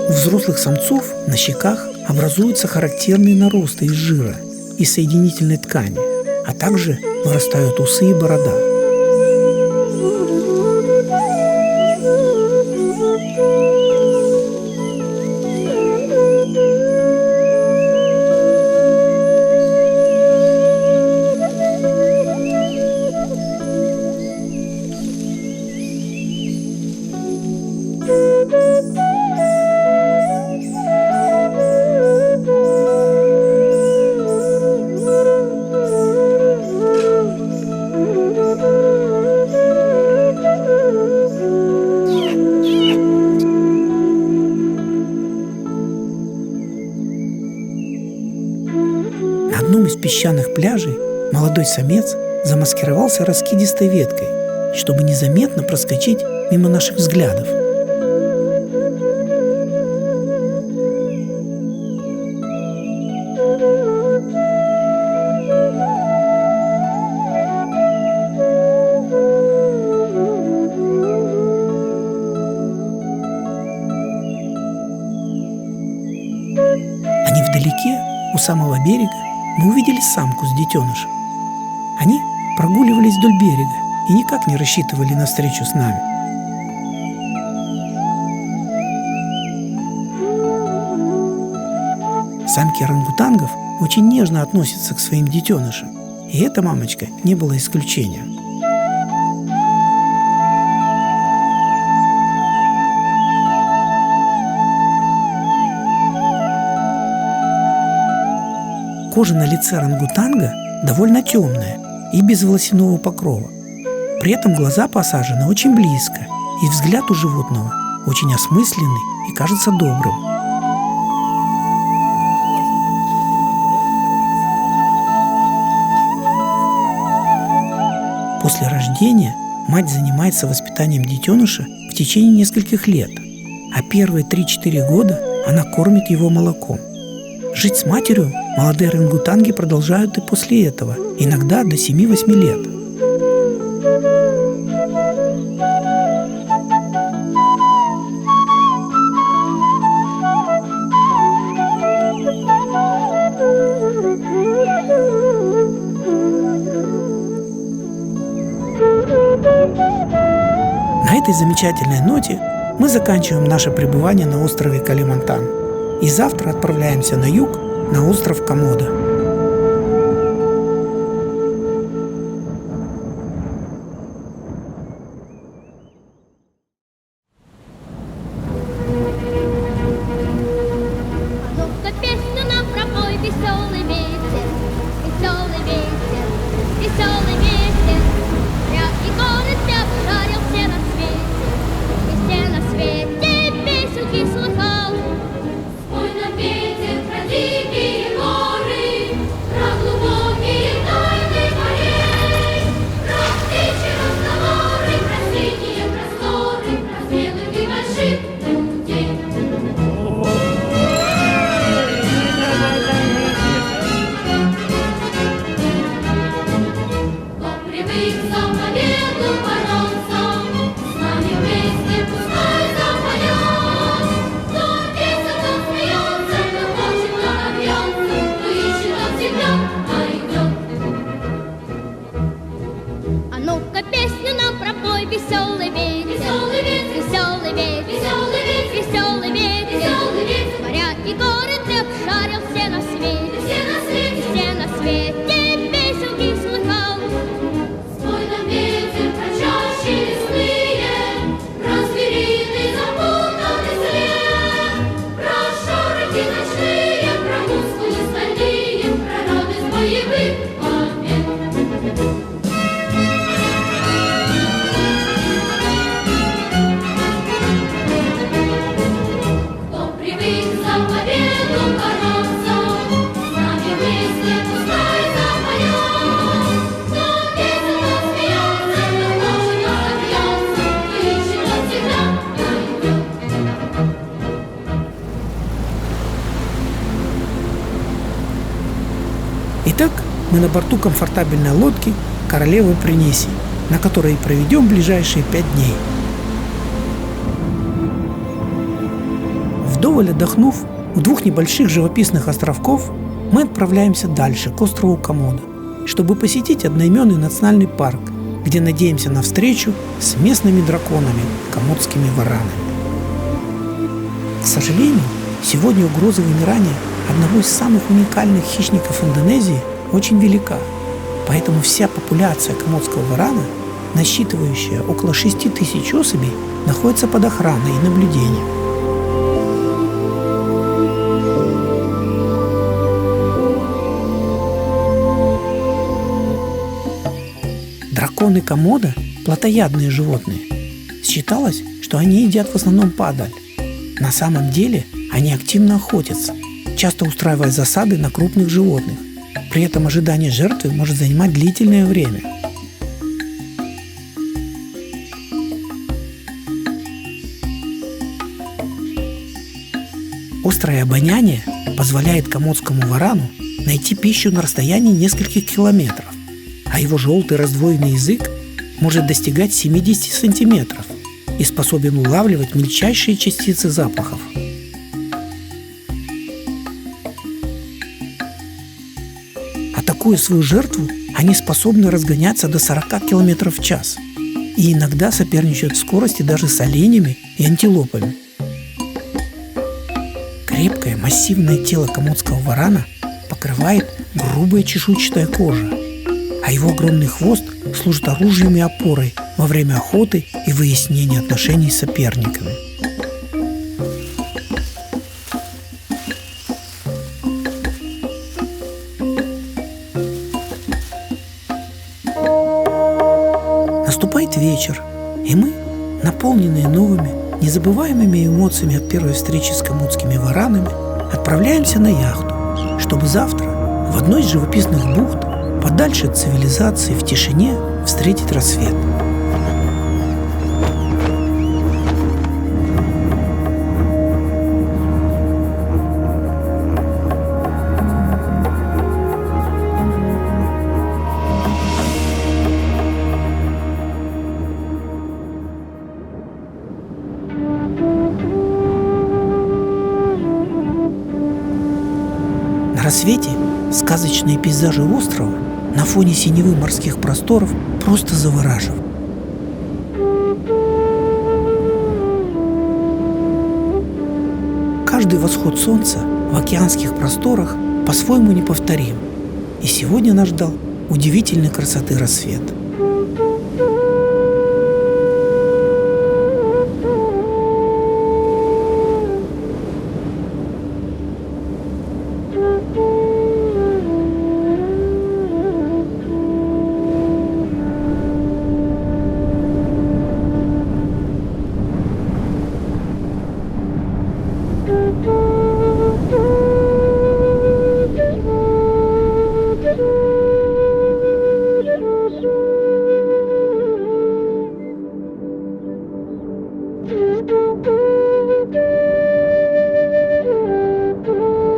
У взрослых самцов на щеках образуются характерные наросты из жира и соединительной ткани, а также вырастают усы и борода. На одном из песчаных пляжей молодой самец замаскировался раскидистой веткой, чтобы незаметно проскочить мимо наших взглядов. А невдалеке, у самого берега, мы увидели самку с детенышем. Они прогуливались вдоль берега и никак не рассчитывали на встречу с нами. Самки орангутангов очень нежно относятся к своим детенышам, и эта мамочка не была исключением. Кожа на лице орангутанга довольно темная и без волосяного покрова. При этом глаза посажены очень близко, и взгляд у животного очень осмысленный и кажется добрым. После рождения мать занимается воспитанием детеныша в течение нескольких лет, а первые 3-4 года она кормит его молоком. Жить с матерью молодые орангутанги продолжают и после этого, иногда до 7-8 лет. этой замечательной ноте мы заканчиваем наше пребывание на острове Калимантан. И завтра отправляемся на юг, на остров Комодо. Ну-ка, песню нам пропой, веселый ветер, веселый ветер, веселый ветер. Ряд и горы ты обшарил все на свете, и все на свете песенки слыхал. Спой нам, ветер, про дикие горы, про глубокие тайны морей, про птичьи разговоры, про синие просторы, про смелых и больших людей. Кто привык за победу бороться, с нами вместе пускай запоет. Кто песен, кто смеется, кто хочет, кто добьется, кто ищет, тот всегда найдет. А ну-ка, песню нам пропой, веселый ветер, веселый ветер, веселый ветер, веселый ветер, веселый ветер, веселый ветер. Моря и горы ты обшарил все на свете, все на свете, все на свете песенки слыхал. Спой нам, ветер, про чащи лесные, про звериный запутанный след, про шорохи ночные, про мускулы стальные, про радость боевых побед. Кто привык за победу бороться, с нами вместе пускай запоет. Кто песен, кто смеется, кто хочет, кто добьется, кто ищет, тот всегда найдет. Итак, мы на борту комфортабельной лодки «Королевы Принесей», на которой и проведем ближайшие 5 дней. Вдоволь отдохнув у 2 небольших живописных островков, мы отправляемся дальше, к острову Комодо, чтобы посетить одноименный национальный парк, где надеемся на встречу с местными драконами, комодскими варанами. К сожалению, сегодня угроза вымирания одного из самых уникальных хищников Индонезии очень велика, поэтому вся популяция комодского варана, насчитывающая около 6000 особей, находится под охраной и наблюдением. Драконы Комодо – плотоядные животные. Считалось, что они едят в основном падаль. На самом деле они активно охотятся, часто устраивая засады на крупных животных. При этом ожидание жертвы может занимать длительное время. Острое обоняние позволяет комодскому варану найти пищу на расстоянии нескольких километров, а его желтый раздвоенный язык может достигать 70 сантиметров и способен улавливать мельчайшие частицы запахов. Атакуя свою жертву, они способны разгоняться до 40 км в час и иногда соперничают в скорости даже с оленями и антилопами. Крепкое массивное тело комодского варана покрывает грубая чешуйчатая кожа, а его огромный хвост служит оружием и опорой во время охоты и выяснения отношений с соперниками. Наступает вечер, и мы, наполненные новыми, незабываемыми эмоциями от первой встречи с комодскими варанами, отправляемся на яхту, чтобы завтра в одной из живописных бухт, подальше от цивилизации, в тишине, встретить рассвет. На рассвете сказочные пейзажи острова на фоне синевы морских просторов просто завораживают. Каждый восход солнца в океанских просторах по-своему неповторим. И сегодня нас ждал удивительной красоты рассвет.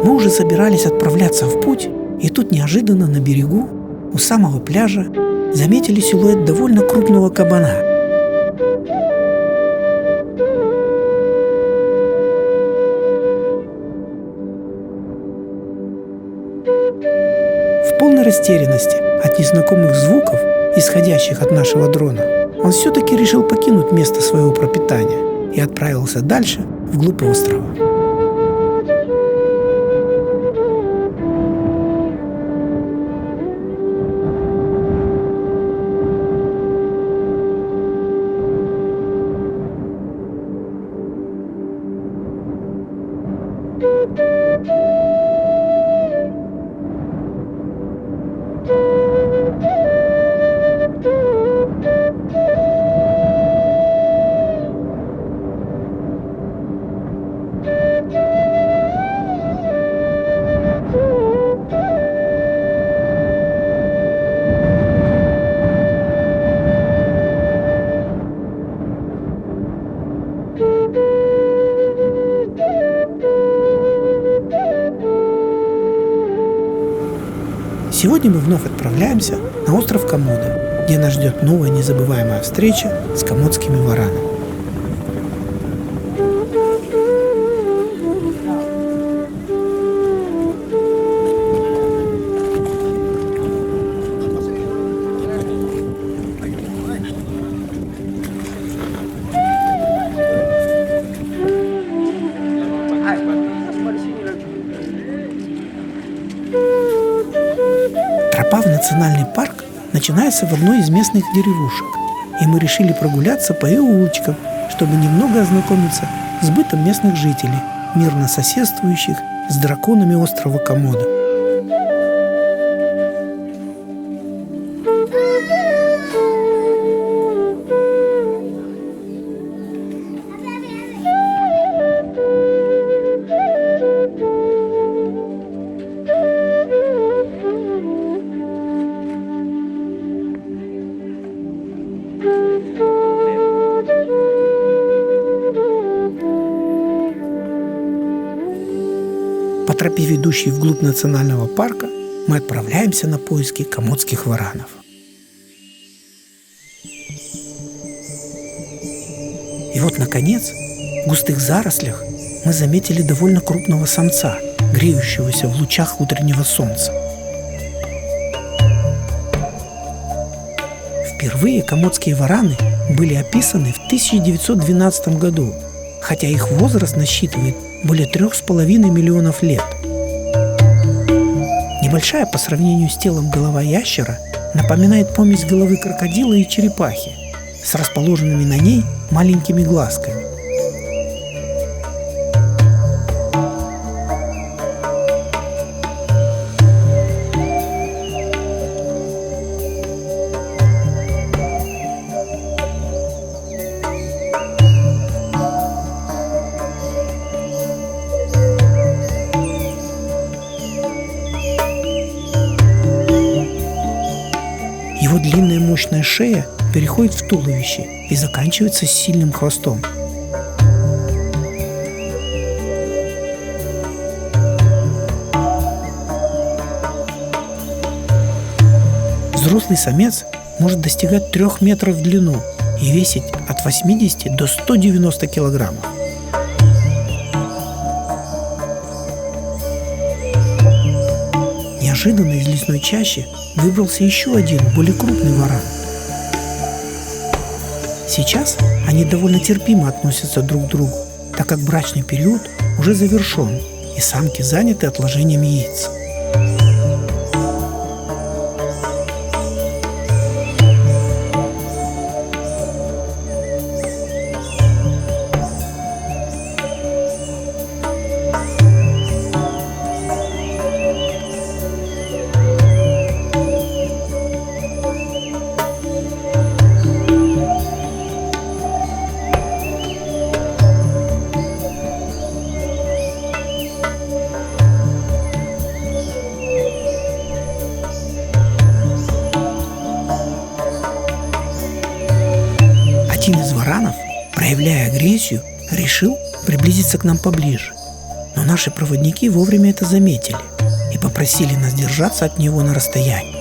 Мы уже собирались отправляться в путь, и тут неожиданно на берегу, у самого пляжа, заметили силуэт довольно крупного кабана. В полной растерянности от незнакомых звуков, исходящих от нашего дрона, он все-таки решил покинуть место своего пропитания и отправился дальше, вглубь острова. Сегодня мы вновь отправляемся на остров Комодо, где нас ждет новая незабываемая встреча с комодскими варанами. Тропа в национальный парк начинается в одной из местных деревушек, и мы решили прогуляться по ее улочкам, чтобы немного ознакомиться с бытом местных жителей, мирно соседствующих с драконами острова Комодо. По тропе, ведущей вглубь национального парка, мы отправляемся на поиски комодских варанов. И вот, наконец, в густых зарослях мы заметили довольно крупного самца, греющегося в лучах утреннего солнца. Впервые комодские вараны были описаны в 1912 году, хотя их возраст насчитывает более 3,5 миллионов лет. Небольшая по сравнению с телом голова ящера напоминает помесь головы крокодила и черепахи с расположенными на ней маленькими глазками. Его длинная мощная шея переходит в туловище и заканчивается сильным хвостом. Взрослый самец может достигать 3 метров в длину и весить от 80 до 190 килограммов. Неожиданно из лесной чащи выбрался еще один, более крупный варан. Сейчас они довольно терпимо относятся друг к другу, так как брачный период уже завершен, и самки заняты отложением яиц. Один из варанов, проявляя агрессию, решил приблизиться к нам поближе. Но наши проводники вовремя это заметили и попросили нас держаться от него на расстоянии.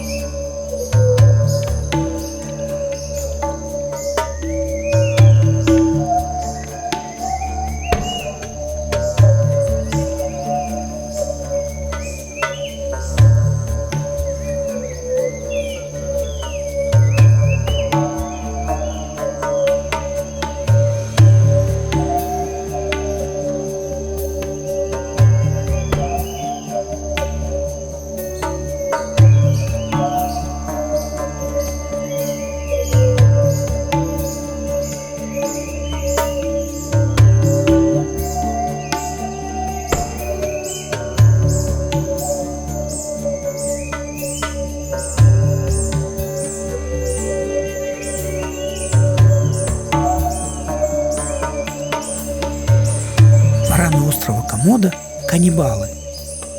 Вараны острова Комодо – каннибалы.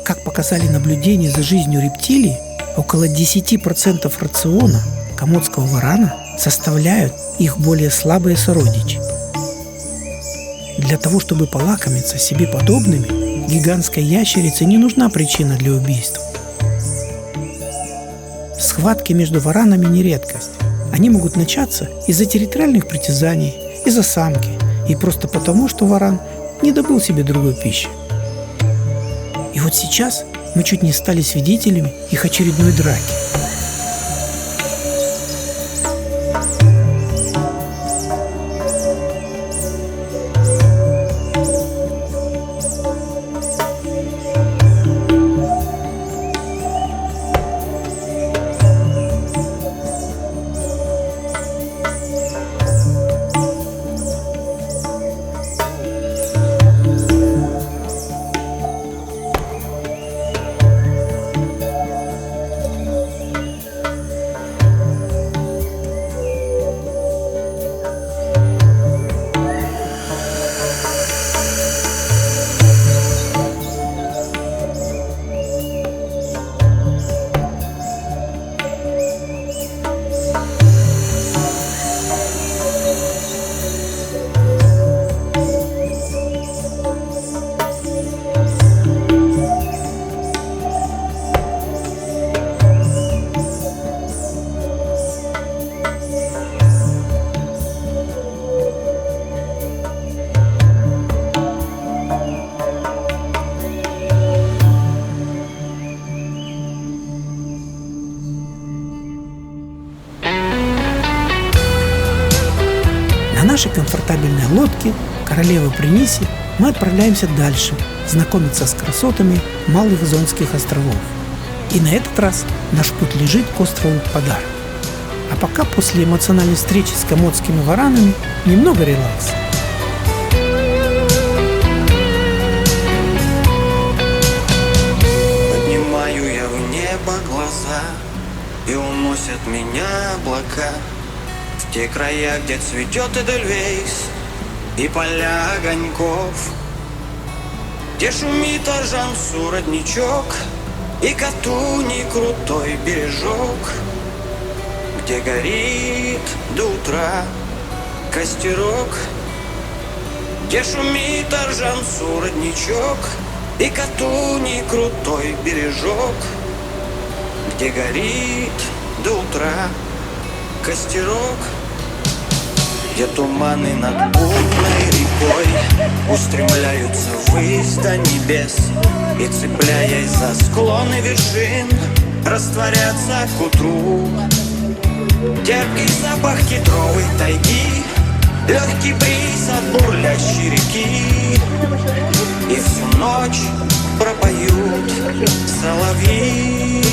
Как показали наблюдения за жизнью рептилий, около 10% рациона комодского варана составляют их более слабые сородичи. Для того, чтобы полакомиться себе подобными, гигантской ящерице не нужна причина для убийства. Схватки между варанами не редкость. Они могут начаться из-за территориальных притязаний, из-за самки и просто потому, что варан не добыл себе другой пищи. И вот сейчас мы чуть не стали свидетелями их очередной драки. На нашей комфортабельной лодке «Королева Приниси» мы отправляемся дальше, знакомиться с красотами Малых Зонских островов. И на этот раз наш путь лежит к острову Падар. А пока после эмоциональной встречи с комодскими варанами немного релакса. Поднимаю я в небо глаза, и уносят меня облака в те края, где цветет Эдельвейс и поля огоньков, где шумит Ажансу родничок и Катуни крутой бережок, где горит до утра костерок, где шумит Ажансу родничок и Катуни крутой бережок, где горит до утра костерок, где туманы над бурной рекой устремляются ввысь до небес и, цепляясь за склоны вершин, растворятся к утру. Терпкий запах кедровой тайги Легкий бриз от бурлящей реки, и всю ночь пропоют соловьи.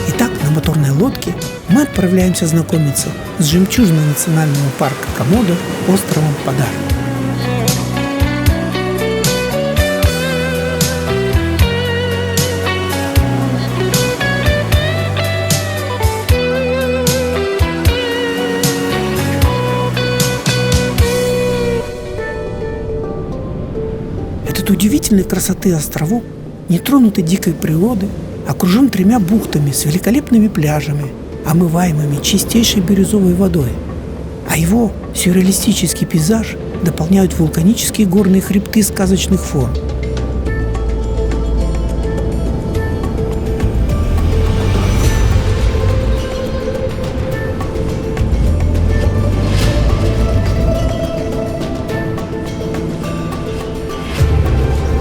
Итак, на моторной лодке мы отправляемся знакомиться с жемчужиной национального парка Комодо островом Падар. Этот удивительной красоты островок, нетронутый дикой природой, окружен 3 бухтами с великолепными пляжами, омываемыми чистейшей бирюзовой водой. А его сюрреалистический пейзаж дополняют вулканические горные хребты сказочных форм.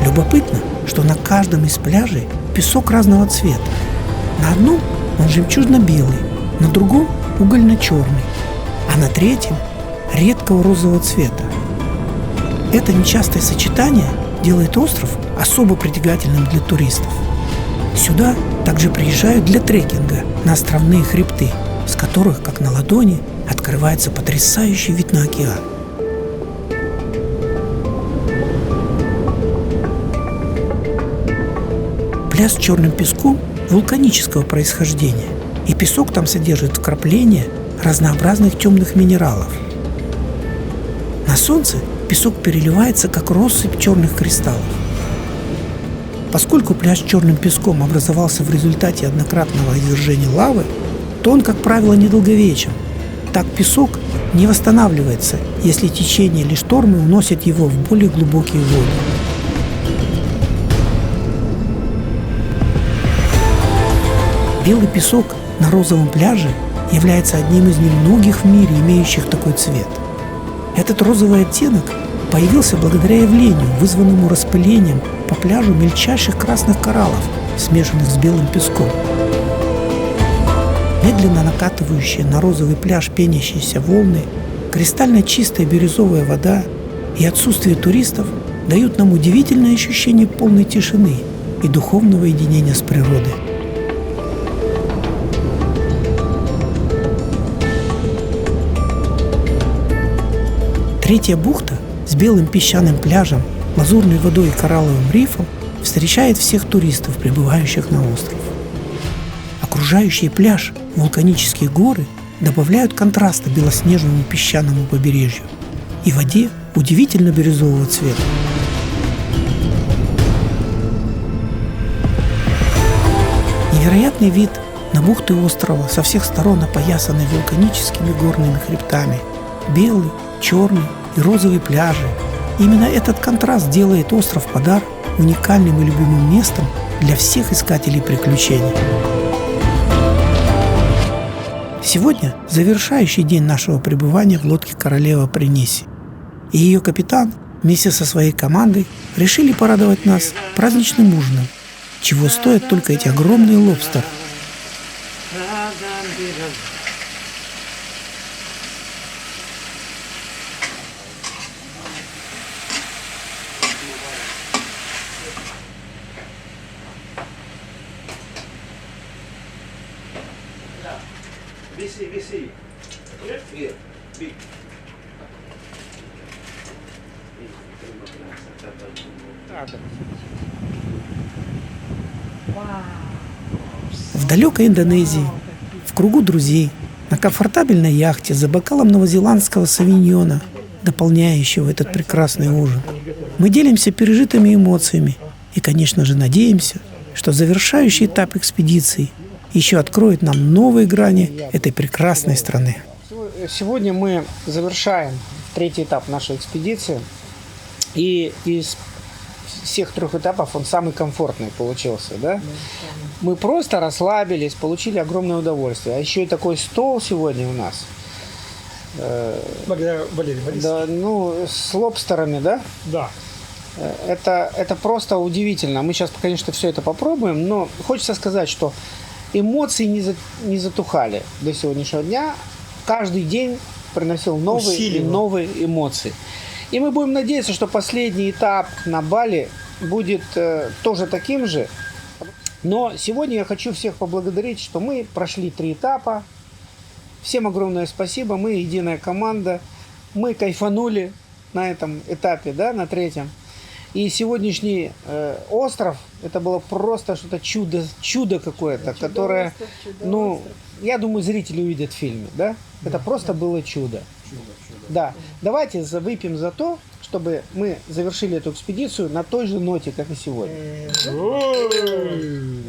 Любопытно, что на каждом из пляжей песок разного цвета. На одном он жемчужно-белый, на другом угольно-черный, а на третьем редкого розового цвета. Это нечастое сочетание делает остров особо притягательным для туристов. Сюда также приезжают для трекинга на островные хребты, с которых, как на ладони, открывается потрясающий вид на океан. Пляж с черным песком вулканического происхождения, и песок там содержит вкрапления разнообразных темных минералов. На солнце песок переливается, как россыпь черных кристаллов. Поскольку пляж с черным песком образовался в результате однократного извержения лавы, то он, как правило, недолговечен. Так песок не восстанавливается, если течение или штормы уносят его в более глубокие воды. Белый песок на розовом пляже является одним из немногих в мире, имеющих такой цвет. Этот розовый оттенок появился благодаря явлению, вызванному распылением по пляжу мельчайших красных кораллов, смешанных с белым песком. Медленно накатывающие на розовый пляж пенящиеся волны, кристально чистая бирюзовая вода и отсутствие туристов дают нам удивительное ощущение полной тишины и духовного единения с природой. Третья бухта с белым песчаным пляжем, лазурной водой и коралловым рифом встречает всех туристов, прибывающих на остров. Окружающий пляж вулканические горы добавляют контраста белоснежному песчаному побережью и воде удивительно бирюзового цвета. Невероятный вид на бухты острова, со всех сторон опоясанный вулканическими горными хребтами, белый, черный и розовый пляжи. Именно этот контраст делает остров Падар уникальным и любимым местом для всех искателей приключений. Сегодня завершающий день нашего пребывания в лодке «Королева Принеси». И ее капитан вместе со своей командой решили порадовать нас праздничным ужином, чего стоят только эти огромные лобстеры. Виси. В далекой Индонезии, в кругу друзей, на комфортабельной яхте за бокалом новозеландского савиньона, дополняющего этот прекрасный ужин, мы делимся пережитыми эмоциями и, конечно же, надеемся, что завершающий этап экспедиции еще откроет нам новые грани этой прекрасной страны. Сегодня мы завершаем 3-й этап нашей экспедиции. И из всех 3 этапов он самый комфортный получился. Да? Мы просто расслабились, получили огромное удовольствие. А еще и такой стол сегодня у нас. Благодаря Валерию Борисовичу. Да, с лобстерами, да? Да. Это просто удивительно. Мы сейчас, конечно, все это попробуем, но хочется сказать, что эмоции не затухали до сегодняшнего дня. Каждый день приносил новые и новые эмоции. И мы будем надеяться, что последний этап на Бали будет тоже таким же. Но сегодня я хочу всех поблагодарить, что мы прошли 3 этапа. Всем огромное спасибо. Мы единая команда. Мы кайфанули на этом этапе, да, на 3-м. И сегодняшний остров, это было просто что-то чудо какое-то, которое, ну, я думаю, зрители увидят в фильме, да? Это просто было чудо. Да. Давайте выпьем за то, чтобы мы завершили эту экспедицию на той же ноте, как и сегодня.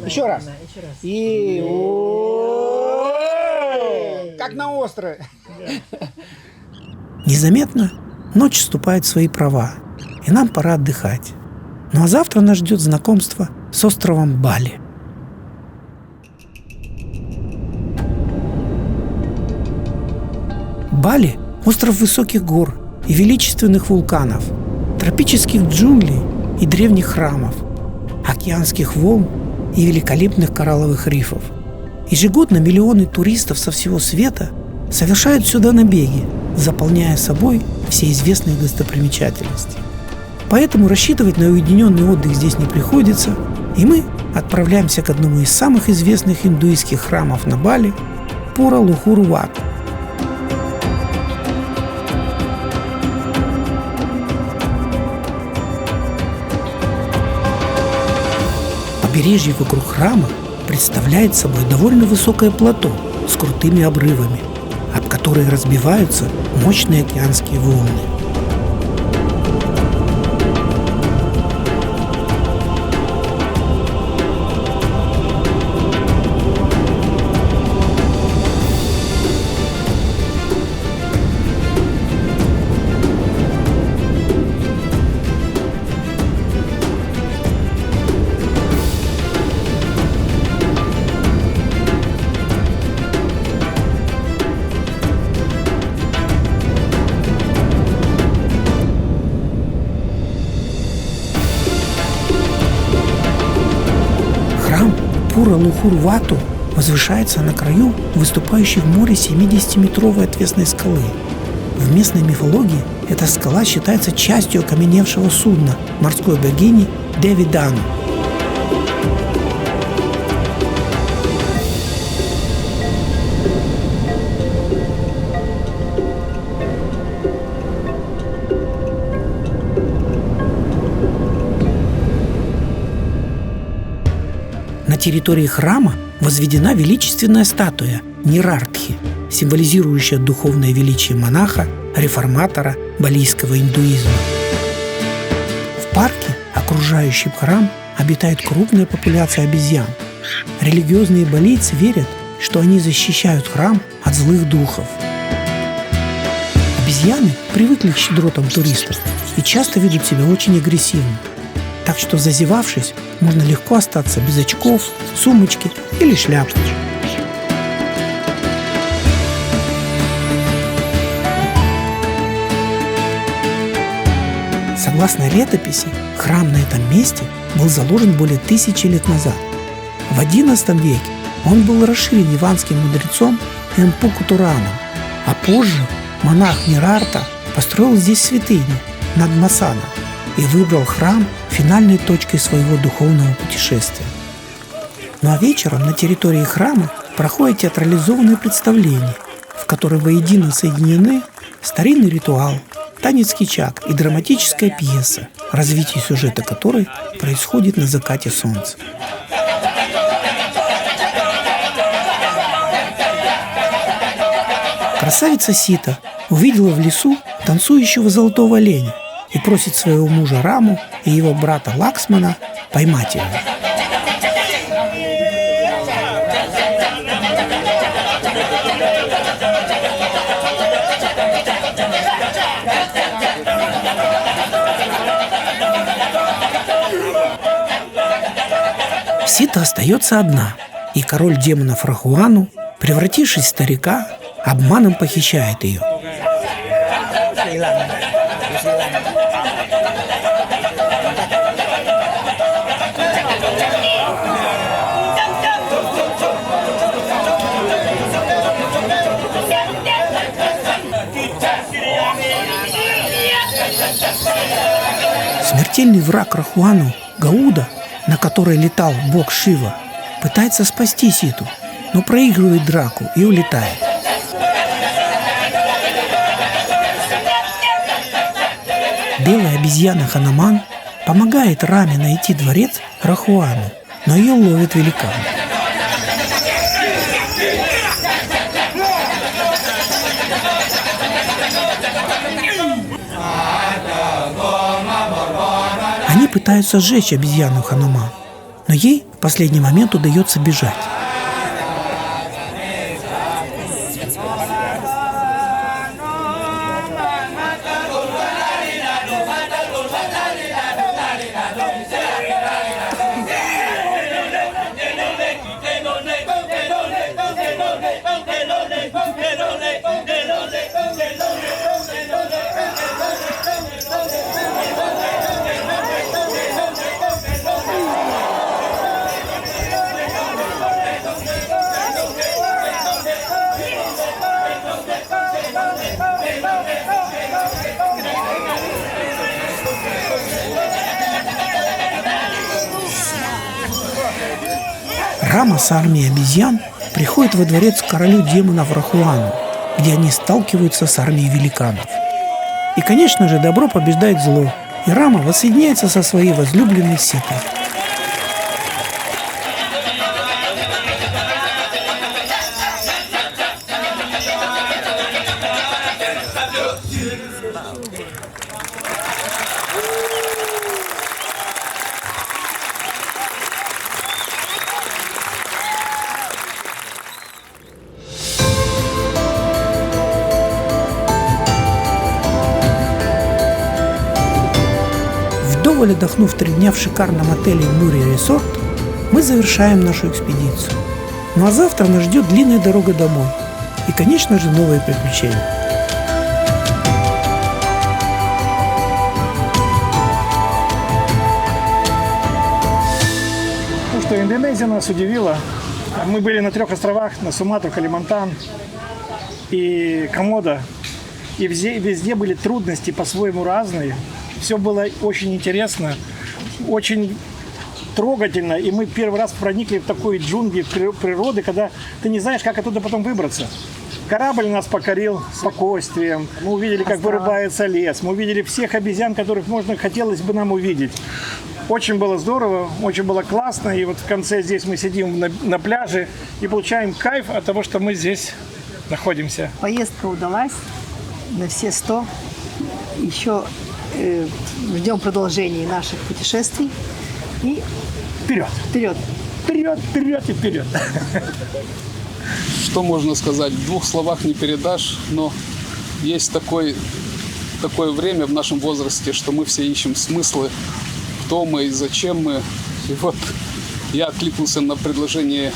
Еще раз. И как на острове. Незаметно ночь вступает в свои права, и нам пора отдыхать. Ну а завтра нас ждет знакомство с островом Бали. Бали – остров высоких гор и величественных вулканов, тропических джунглей и древних храмов, океанских волн и великолепных коралловых рифов. Ежегодно миллионы туристов со всего света совершают сюда набеги, заполняя собой все известные достопримечательности. Поэтому рассчитывать на уединенный отдых здесь не приходится, и мы отправляемся к одному из самых известных индуистских храмов на Бали – Пура-Лухур-Вату. Побережье вокруг храма представляет собой довольно высокое плато с крутыми обрывами, об которые разбиваются мощные океанские волны. Пура-Лухур-Вату возвышается на краю выступающей в море 70-метровой отвесной скалы. В местной мифологии эта скала считается частью окаменевшего судна морской богини Деви-Дану. На территории храма возведена величественная статуя Нирартхи, символизирующая духовное величие монаха, реформатора балийского индуизма. В парке, окружающем храм, обитает крупная популяция обезьян. Религиозные балийцы верят, что они защищают храм от злых духов. Обезьяны привыкли к щедротам туристов и часто ведут себя очень агрессивно. Так что, зазевавшись, можно легко остаться без очков, сумочки или шляпки. Согласно летописи, храм на этом месте был заложен более 1000 лет назад. В XI веке он был расширен иванским мудрецом Эмпу-Кутураном, а позже монах Нирарта построил здесь святыню над Масаном и выбрал храм финальной точкой своего духовного путешествия. Ну а вечером на территории храма проходит театрализованное представление, в котором воедино соединены старинный ритуал, танец кичак и драматическая пьеса, развитие сюжета которой происходит на закате солнца. Красавица Сита увидела в лесу танцующего золотого оленя и просит своего мужа Раму и его брата Лаксмана поймать его. Сита остается одна, и король демонов Рахуану, превратившись в старика, обманом похищает ее. Смертельный враг Рахуану, Гауда, на которой летал бог Шива, пытается спасти Ситу, но проигрывает драку и улетает. Белая обезьяна Хануман помогает Раме найти дворец Рахуану, но ее ловит великан. Они пытаются сжечь обезьяну Хануман, но ей в последний момент удается бежать. Рама с армией обезьян приходит во дворец к королю демонов Рахуану, где они сталкиваются с армией великанов. И, конечно же, добро побеждает зло, и Рама воссоединяется со своей возлюбленной Ситой. Вдоволь отдохнув 3 дня в шикарном отеле Мури Resort, мы завершаем нашу экспедицию. Ну а завтра нас ждет длинная дорога домой и, конечно же, новые приключения. Ну что, Индонезия нас удивила. Мы были на 3 островах, на Суматру, Калимантан и Комодо. И везде были трудности по-своему разные. Все было очень интересно, очень трогательно. И мы первый раз проникли в такую джунгли природы, когда ты не знаешь, как оттуда потом выбраться. Корабль нас покорил спокойствием. Мы увидели, как вырубается лес. Мы увидели всех обезьян, которых хотелось бы нам увидеть. Очень было здорово, очень было классно. И вот в конце здесь мы сидим на пляже и получаем кайф от того, что мы здесь находимся. Поездка удалась на все 100. Еще ждем продолжения наших путешествий. И Вперед! вперед! Вперед, вперед и вперед! Что можно сказать? В 2 словах не передашь, но есть такое время в нашем возрасте, что мы все ищем смыслы, кто мы и зачем мы. И вот я откликнулся на предложение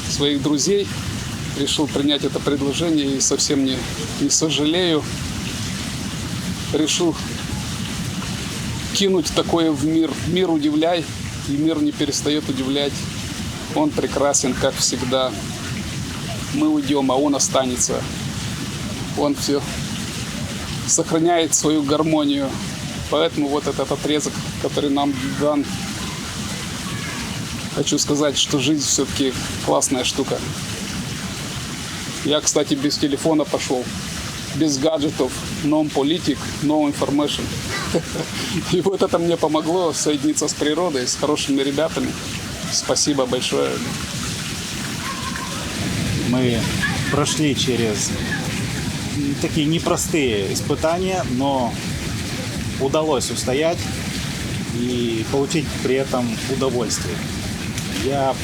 своих друзей, решил принять это предложение и совсем не сожалею. Решил кинуть такое в мир. Мир удивляй, и мир не перестает удивлять. Он прекрасен, как всегда. Мы уйдем, а он останется. Он все сохраняет свою гармонию. Поэтому вот этот отрезок, который нам дан, хочу сказать, что жизнь все-таки классная штука. Я, кстати, без телефона пошел, без гаджетов, no politic, no information. И вот это мне помогло соединиться с природой, с хорошими ребятами. Спасибо большое. Мы прошли через такие непростые испытания, но удалось устоять и получить при этом удовольствие. Я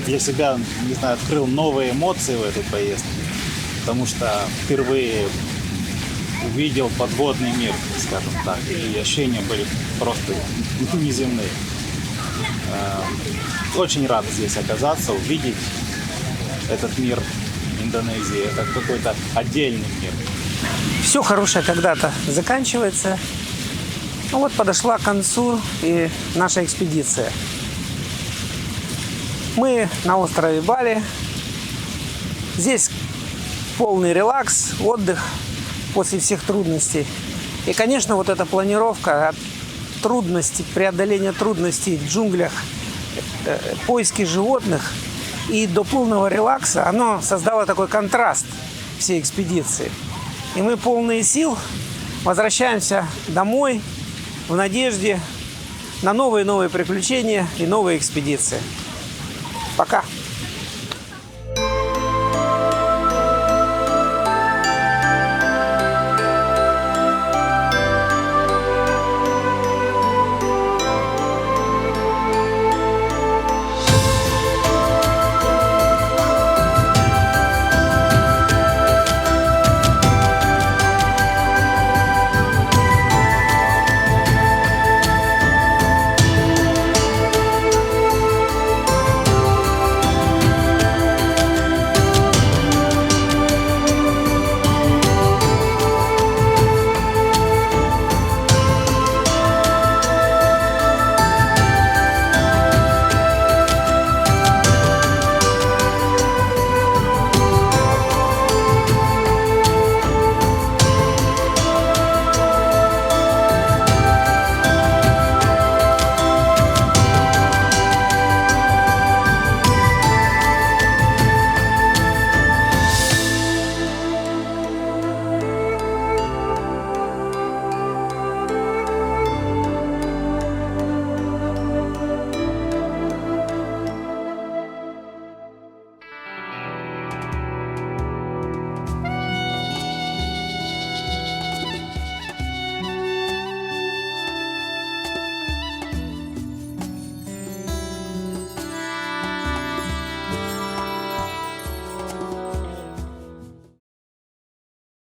для себя, не знаю, открыл новые эмоции в этой поездке, потому что впервые увидел подводный мир, скажем так, и ощущения были просто неземные. Очень рад здесь оказаться, увидеть этот мир Индонезии. Это какой-то отдельный мир. Все хорошее когда-то заканчивается. Ну вот подошла к концу и наша экспедиция. Мы на острове Бали. Здесь полный релакс, отдых после всех трудностей. И, конечно, вот эта планировка трудностей, преодоления трудностей в джунглях, поиски животных и до полного релакса, оно создало такой контраст всей экспедиции. И мы полные сил возвращаемся домой в надежде на новые приключения и новые экспедиции. Пока!